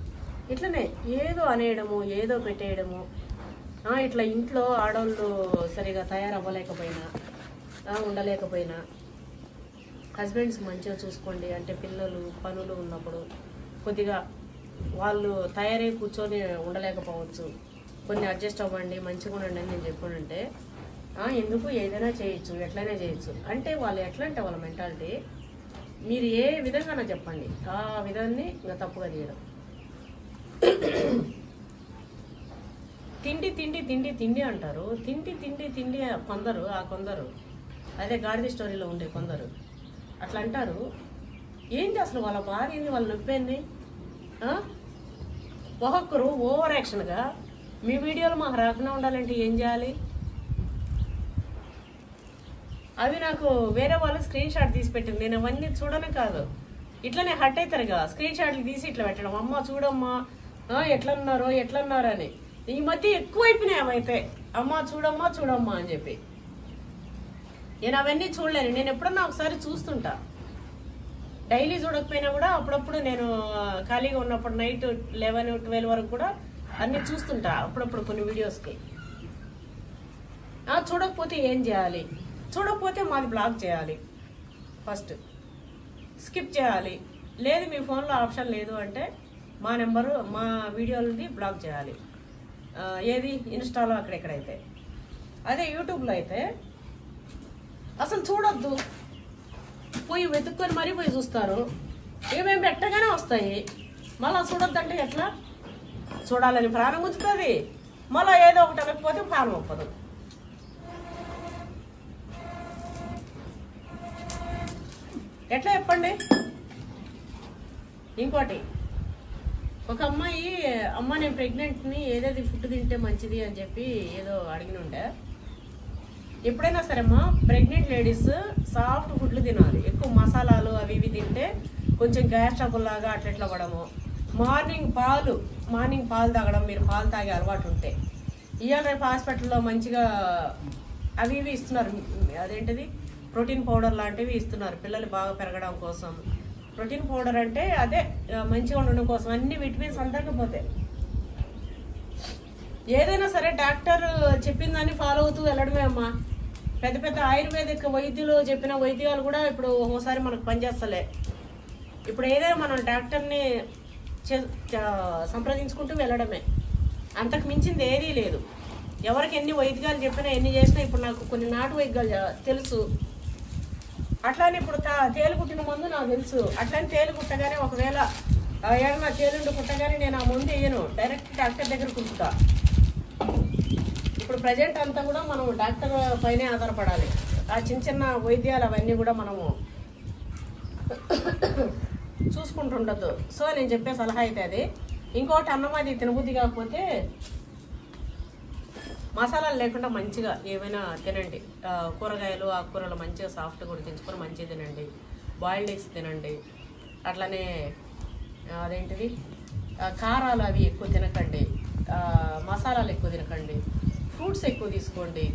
ఇట్లనే ఏదో అనేయడము ఏదో పెట్టేయడము. ఇట్లా ఇంట్లో ఆడవాళ్ళు సరిగా తయారవ్వలేకపోయినా ఉండలేకపోయినా హస్బెండ్స్ మంచిగా చూసుకోండి అంటే పిల్లలు పనులు ఉన్నప్పుడు కొద్దిగా వాళ్ళు తయారై కూర్చొని ఉండలేకపోవచ్చు, కొన్ని అడ్జస్ట్ అవ్వండి మంచిగా ఉండండి అని నేను చెప్పానంటే ఎందుకు ఏదైనా చేయొచ్చు ఎట్లయినా చేయొచ్చు అంటే వాళ్ళు ఎట్లా అంటే వాళ్ళ మెంటాలిటీ మీరు ఏ విధంగా చెప్పండి ఆ విధాన్ని ఇంకా తప్పుగా తీయడం. తిండి తిండి తిండి తిండి అంటారు, తిండి తిండి తిండి కొందరు అదే గాడిద స్టోరీలో ఉండే కొందరు అట్లా అంటారు. ఏంటి అసలు వాళ్ళ బాధ ఏంది, వాళ్ళ నొప్పి ఏంది? ఒక్కొక్కరు ఓవర్ యాక్షన్గా మీ వీడియోలు మాకు రాకుండా ఉండాలంటే ఏం చేయాలి? అవి నాకు వేరే వాళ్ళు స్క్రీన్ షాట్ తీసి పెట్టింది, నేను అవన్నీ చూడనే కాదు ఇట్లనే హట్ అవుతారుగా స్క్రీన్ షాట్లు తీసి ఇట్లా పెట్టడం, అమ్మ చూడమ్మా ఎట్లన్నారో అని. ఈ మధ్య ఎక్కువైపోయినాయి అవైతే, అమ్మ చూడమ్మా అని చెప్పి. నేను అవన్నీ చూడలేను, నేను ఎప్పుడన్నా ఒకసారి చూస్తుంటా, డైలీ చూడకపోయినా కూడా అప్పుడప్పుడు నేను ఖాళీగా ఉన్నప్పుడు నైట్ 11-12 వరకు కూడా అన్ని చూస్తుంటా అప్పుడప్పుడు కొన్ని వీడియోస్కి. చూడకపోతే ఏం చేయాలి? చూడకపోతే మాది బ్లాక్ చేయాలి, ఫస్ట్ స్కిప్ చేయాలి. లేదు మీ ఫోన్లో ఆప్షన్ లేదు అంటే మా నెంబరు మా వీడియోలది బ్లాక్ చేయాలి. ఏది ఇన్స్టాలో అక్కడెక్కడైతే. అదే యూట్యూబ్లో అయితే అసలు చూడొద్దు, పోయి వెతుక్కొని మరీ పోయి చూస్తారు. ఇక మేము పెట్టగానే వస్తాయి, మళ్ళీ చూడొద్దంటే ఎట్లా? చూడాలని ప్రాణం గుంజుతుంది, మళ్ళీ ఏదో ఒకటి అనకపోతే ప్రాణం ఒప్పదు. ఎట్లా చెప్పండి? ఇంకోటి ఒక అమ్మాయి అమ్మ నేను ప్రెగ్నెంట్ని ఏదేది ఫుడ్ తింటే మంచిది అని చెప్పి ఏదో అడిగినుండే. ఎప్పుడైనా సరే అమ్మా ప్రెగ్నెంట్ లేడీస్ సాఫ్ట్ ఫుడ్లు తినాలి, ఎక్కువ మసాలాలు అవి ఇవి తింటే కొంచెం గ్యాస్ ట్రబుల్ లాగా అట్లా పడము. మార్నింగ్ పాలు తాగడం, మీరు పాలు తాగే అలవాటు ఉంటే. ఇవాళ రేపు హాస్పిటల్లో మంచిగా అవి ఇవి ఇస్తున్నారు, అదేంటిది ప్రోటీన్ పౌడర్ లాంటివి ఇస్తున్నారు పిల్లలు బాగా పెరగడం కోసం. ప్రోటీన్ పౌడర్ అంటే అదే మంచిగా ఉండడం కోసం, అన్ని విటమిన్స్ అందరికీ పోతాయి. ఏదైనా సరే డాక్టర్ చెప్పిన దాన్ని ఫాలో అవుతూ వెళ్ళడమే అమ్మా. పెద్ద పెద్ద ఆయుర్వేదిక్ వైద్యులు చెప్పిన వైద్యాలు కూడా ఇప్పుడు ఒక్కోసారి మనకు పనిచేస్తలే. ఇప్పుడు ఏదైనా మనం డాక్టర్ని సంప్రదించుకుంటూ వెళ్ళడమే, అంతకు మించింది ఏదీ లేదు. ఎవరికి ఎన్ని వైద్యాలు చెప్పినా ఎన్ని చేసినా ఇప్పుడు నాకు కొన్ని నాటు వైద్యాలు తెలుసు, అట్లానే ఇప్పుడు తేలు కుట్టిన మందు నాకు తెలుసు. అట్లానే తేలు కుట్టగానే ఒకవేళ ఏమన్నా తేలుండి కుట్టగానే నేను ఆ మందు వేయను, డైరెక్ట్ డాక్టర్ దగ్గర కుట్టుతా. ఇప్పుడు ప్రజెంట్ అంతా కూడా మనం డాక్టర్ పైనే ఆధారపడాలి. ఆ చిన్న చిన్న వైద్యాలు అవన్నీ కూడా మనము చూసుకుంటుండద్దు. సో నేను చెప్పే సలహా అయితే అది. ఇంకోటి అన్నం అది తినబుద్ధి కాకపోతే మసాలాలు లేకుండా మంచిగా ఏమైనా తినండి. కూరగాయలు ఆకుకూరలు మంచిగా సాఫ్ట్గా ఉడికించుకొని మంచిగా తినండి. బాయిల్డ్ ఎగ్స్ తినండి. అట్లనే అదేంటిది కారాలు అవి ఎక్కువ తినకండి, మసాలాలు ఎక్కువ తినకండి, ఫ్రూట్స్ ఎక్కువ తీసుకోండి.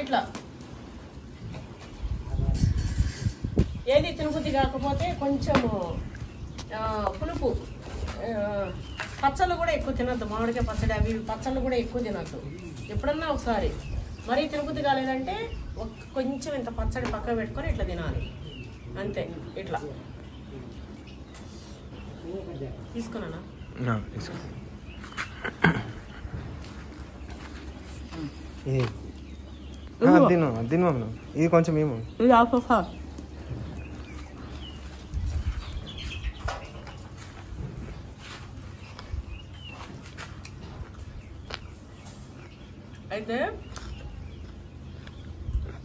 ఇట్లా ఏది తినబుద్ధి కాకపోతే కొంచెము పులుపు పచ్చళ్ళు కూడా ఎక్కువ తినద్దు. మామిడికాయ పచ్చడి అవి పచ్చళ్ళు కూడా ఎక్కువ తినద్దు. ఎప్పుడన్నా ఒకసారి. మరీ తినబుద్ధి కాలేదంటే కొంచెం ఇంత పచ్చడి పక్కన పెట్టుకొని ఇట్లా తినాలి అంతే. ఇట్లా తీసుకున్నానా? ఇది కొంచెం ఏమో ఇది ఆఫ్. అయితే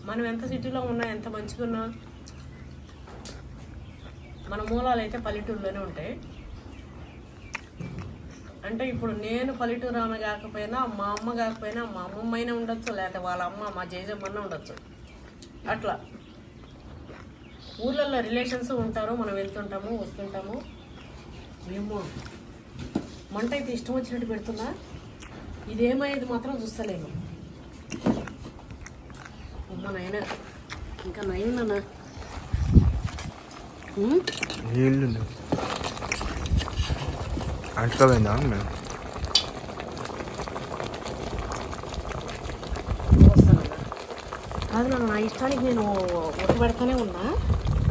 మనం ఎంత సిటీలో ఉన్నా ఎంత మంచిగా ఉన్నా మన మూలాలు అయితే పల్లెటూరులోనే ఉంటాయి. అంటే ఇప్పుడు నేను పల్లెటూరు ఆమె కాకపోయినా, మా అమ్మ కాకపోయినా మా అమ్మమ్మ అయినా ఉండొచ్చు, లేకపోతే వాళ్ళ అమ్మ మా జేజమ్మన్న ఉండొచ్చు. అట్లా ఊళ్ళల్లో రిలేషన్స్ ఉంటారు, మనం వెళ్తుంటాము వస్తుంటాము. మేము మంట అయితే ఇష్టం వచ్చినట్టు పెడుతున్నా, ఇదేమయ్యేది మాత్రం చూస్తలేను. అమ్మ నాయన ఇంకా నయ్యన్నా అంటుకోపోయిందా మేడం? కాదు నన్ను నా ఇష్టానికి నేను ఒట్టు పెడతానే ఉన్నా,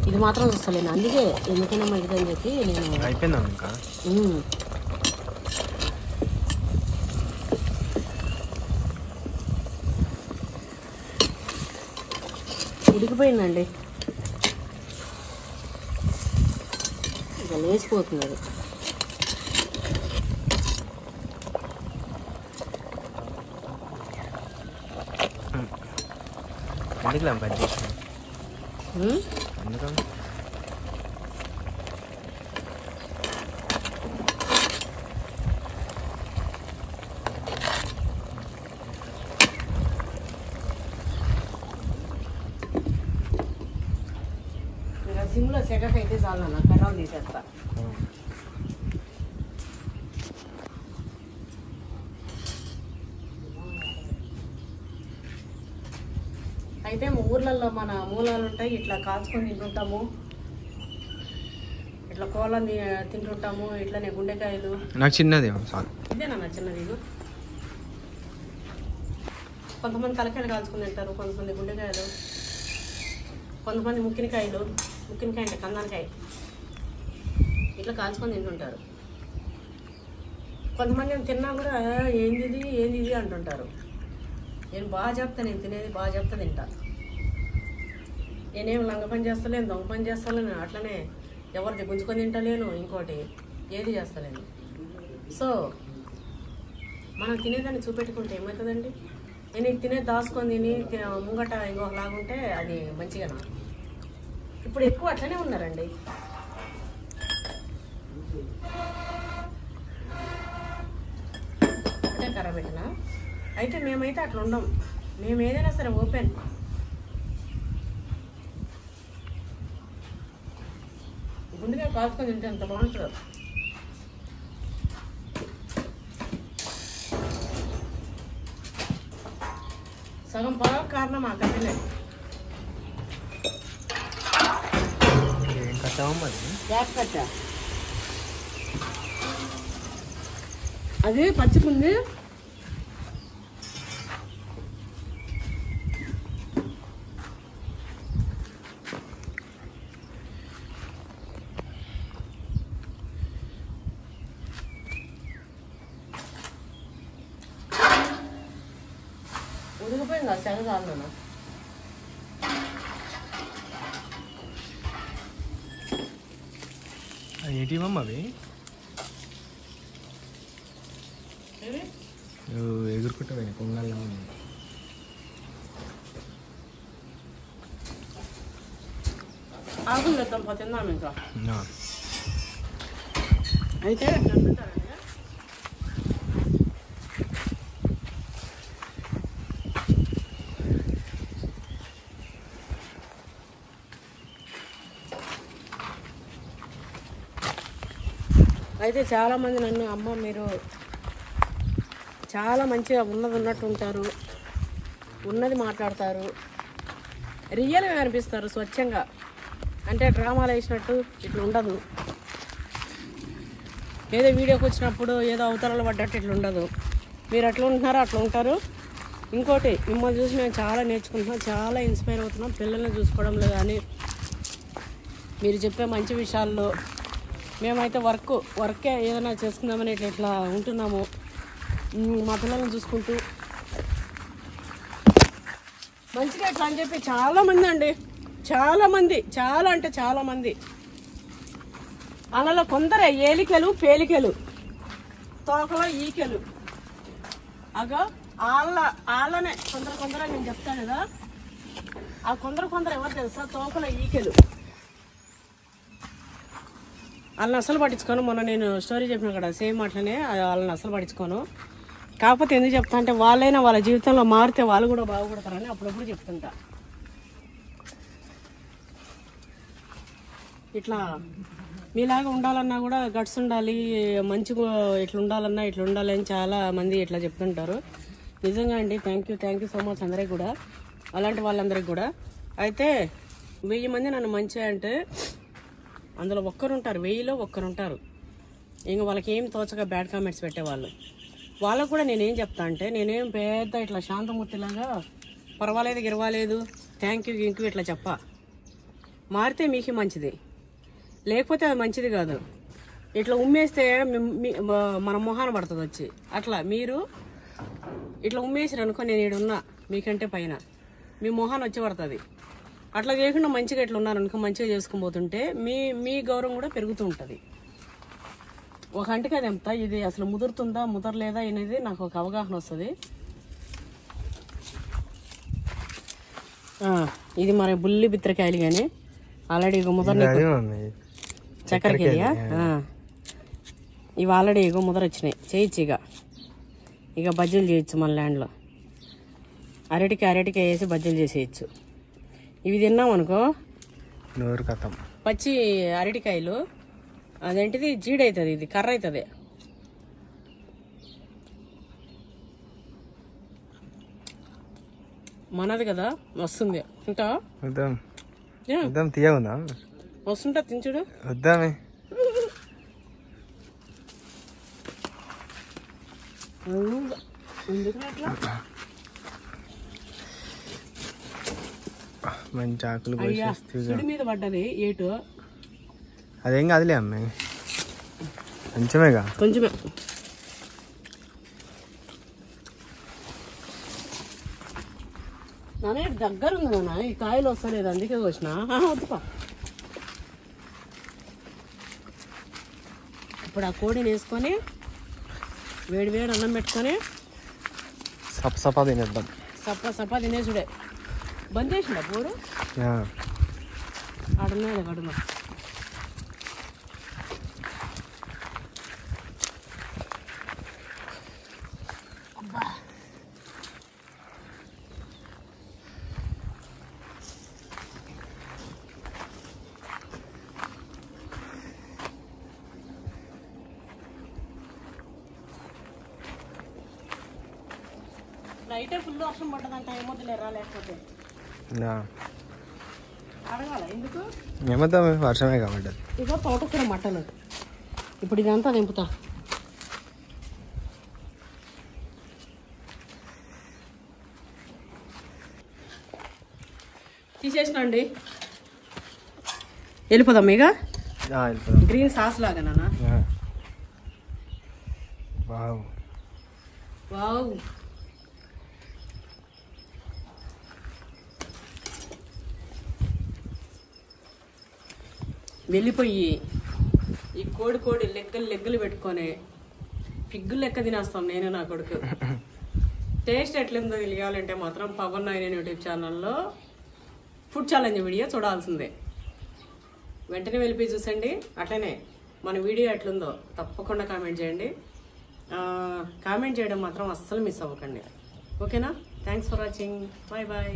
ఇది మాత్రం చూస్తలేను. అందుకే ఎందుకైనా మంచిదని చెప్పి నేను అయిపోయిందా ఇంకా ఉడికిపోయిందండి. ఇక లేచిపోతుంది అది. సిమ్లో సెగక్ అయితే చాలు అన్న, కర్రలు తీసేస్తా. అయితే ఊర్లలో మన మూలాలు ఉంటాయి, ఇట్లా కాల్చుకొని తింటుంటాము, ఇట్లా కోళ్ళని తింటుంటాము, ఇట్లనే గుండెకాయలు. నాకు చిన్నది ఇదేనా చిన్నది? కొంతమంది తలకాయలు కాల్చుకుని తింటారు, కొంతమంది గుండెకాయలు, కొంతమంది ముక్కినకాయలు, ముక్కినకాయ అంటే కందనకాయ, ఇట్లా కాల్చుకొని తింటుంటారు. కొంతమంది తిన్నా కూడా ఏంది ఇది అంటుంటారు. నేను బాగా చెప్తా, నేను తినేది బాగా చెప్తా, తింటా. నేనేం లంగ పని చేస్తలేను, దొంగ పని చేస్తలేను, అట్లనే ఎవరిది గుంజుకొని తింటలేను, ఇంకోటి ఏది చేస్తలేను. సో మనం తినేదాన్ని చూపెట్టుకుంటే ఏమవుతుందండి? నేను ఇది తినేది దాచుకొని తిని ముంగట ఇంకొకలాగుంటే అది మంచిగా. ఇప్పుడు ఎక్కువ అట్లనే ఉన్నారండి. అంటే ఖరాబ్ పెట్టినా అయితే మేమైతే అట్లా ఉండం. మేము ఏదైనా సరే ఓపెన్. గుండెగా కాల్చుకొని తింటే ఎంత బాగుంటుందో. సగం పొలం కారణం ఆ గడ్డలే. గ్యాస్ కట్ట అది పచ్చికుంది. ఉడికిపోయింది ఆ సెగ చాలు. ఏంటి మమ్మ అవి ఎగురుకుంటా పొంగల్లో ఉంది. ఆకులు తెద్దాం తిన్నాము ఇంకా అయితే అయితే చాలామంది నన్ను అమ్మ మీరు చాలా మంచిగా ఉన్నది ఉన్నట్టు ఉంటారు, ఉన్నది మాట్లాడతారు, రియల్గా అనిపిస్తారు స్వచ్ఛంగా, అంటే డ్రామాలు వేసినట్టు ఇట్లా ఉండదు, ఏదో వీడియోకి వచ్చినప్పుడు ఏదో అవతరాలు పడ్డట్టు ఇట్లా ఉండదు. మీరు ఎట్లా ఉంటున్నారో అట్లా ఉంటారు. ఇంకోటి మిమ్మల్ని చూసి మేము చాలా నేర్చుకుంటున్నాం, చాలా ఇన్స్పైర్ అవుతున్నాం. పిల్లల్ని చూసుకోవడంలో కానీ మీరు చెప్పే మంచి విషయాల్లో మేమైతే వర్కే ఏదైనా చేసుకుందామని ఇట్లా ఉంటున్నాము. మా పిల్లల్ని చూసుకుంటూ మంచిగా ఇట్లా అని చెప్పి చాలామంది అండి, చాలామంది, చాలా అంటే చాలామంది, అలా కొందరే ఏలికలు పేలికలు తోకలో ఈకెలు అగో వాళ్ళనే కొందరు నేను చెప్తాను కదా, ఆ కొందరు ఎవరు తెలుసా, తోకలో ఈకెలు. వాళ్ళని అసలు పట్టించుకోను. మొన్న నేను స్టోరీ చెప్పిన కదా సేమ్ అట్లనే వాళ్ళని అసలు పట్టించుకోను. కాకపోతే ఎందుకు చెప్తా అంటే వాళ్ళైనా వాళ్ళ జీవితంలో మారితే వాళ్ళు కూడా బాగుపడతారని అప్పుడప్పుడు చెప్తుంటా. ఇట్లా మీలాగా ఉండాలన్నా కూడా గట్స్ ఉండాలి, మంచిగా ఇట్లా ఉండాలన్నా ఇట్లా ఉండాలి అని చాలా మంది ఇట్లా చెప్తుంటారు. నిజంగా అండి థ్యాంక్ యూ సో మచ్ అందరికి కూడా, అలాంటి వాళ్ళందరికీ కూడా. అయితే 1000 మంది నన్ను మంచిగా అంటే అందులో ఒక్కరుంటారు, 1000లో ఒక్కరుంటారు ఇంకా వాళ్ళకి ఏం తోచగా బ్యాడ్ కామెంట్స్ పెట్టేవాళ్ళు. వాళ్ళకు కూడా నేనేం చెప్తా అంటే, నేనేం పెద్ద ఇట్లా శాంతమూర్తిలాగా పర్వాలేదు గిరవాలేదు థ్యాంక్ యూ ఇట్లా చెప్పా. మారితే మీకు మంచిది, లేకపోతే అది మంచిది కాదు. ఇట్లా ఉమ్మేస్తే మన మొహాన పడుతుంది వచ్చి. అట్లా మీరు ఇట్లా ఉమ్మేసారు అనుకో, నేను ఈడున్నా మీకంటే పైన మీ మొహాన వచ్చి పడుతుంది. అట్లా చేయకుండా మంచిగా ఇట్లా ఉన్నారనుకో, మంచిగా చేసుకుని పోతుంటే మీ గౌరవం కూడా పెరుగుతూ ఉంటుంది. ఒక అంటికి అది ఎంత ఇది అసలు ముదురుతుందా ముదరలేదా అనేది నాకు ఒక అవగాహన వస్తుంది. ఇది మరి బుల్లి బిత్రకాయలు కానీ ఆల్రెడీ ఇక ముదర చక్కెరకేలియా ఇవి ఆల్రెడీ ఇక ముదర వచ్చినాయి. చేయొచ్చు ఇక బజ్జీలు చేయొచ్చు మన ల్యాండ్లో. అరటికాయ వేసి బజ్జీలు చేసేయచ్చు. ఇవి తిన్నాం అనుకో పచ్చి అరటికాయలు అదేంటిది జీడవుతుంది, ఇది కర్ర అవుతుంది. మనది కదా వస్తుంది. ఉంటా వస్తుంటా తించుడు వద్దామే. మంచి ఆకులు మీద పడ్డది ఏటు. అదేం కాదులే అమ్మాయి, కొంచెమేగా కొంచెమే. నాన్న దగ్గర ఉంది నాన్న, ఈ కాయలు వస్తలేదు అందుకే వచ్చిన. వద్దుపా. ఇప్పుడు ఆ కోడిని వేసుకొని వేడి అన్నం పెట్టుకొని సపసపా తినేద్దాం. సపా తినేసుడే. బంద్ చేసిండ పోడు ఆడున్నాడు కడుమ. నైటే ఫుల్ వర్షం పడ్డదంట, ఏమొద్దులేరా లేకపోతే అడగాల ఎందుకు ఏమద్దాం, వర్షమే కాబట్టి. ఇగో తోటకూర మటన్. ఇప్పుడు ఇదంతా దింపుతా. తీసేసిన అండి, వెళ్ళిపోదాం ఇక. గ్రీన్ సాస్ లాగా నాన్న. Wow wow. వెళ్ళిపోయి ఈ కోడి లెగ్గలు పెట్టుకొని పిగ్గులు లెక్క తినేస్తాం నేను నా కొడుకు. టేస్ట్ ఎట్లుందో తెలియాలంటే మాత్రం పవన్ 99 యూట్యూబ్ ఛానల్లో ఫుడ్ ఛాలెంజ్ వీడియో చూడాల్సిందే. వెంటనే వెళ్ళిపోయి చూసండి. అట్లనే మన వీడియో ఎట్లుందో తప్పకుండా కామెంట్ చేయండి. కామెంట్ చేయడం మాత్రం అస్సలు మిస్ అవ్వకండి. ఓకేనా? Thanks for watching. Bye bye.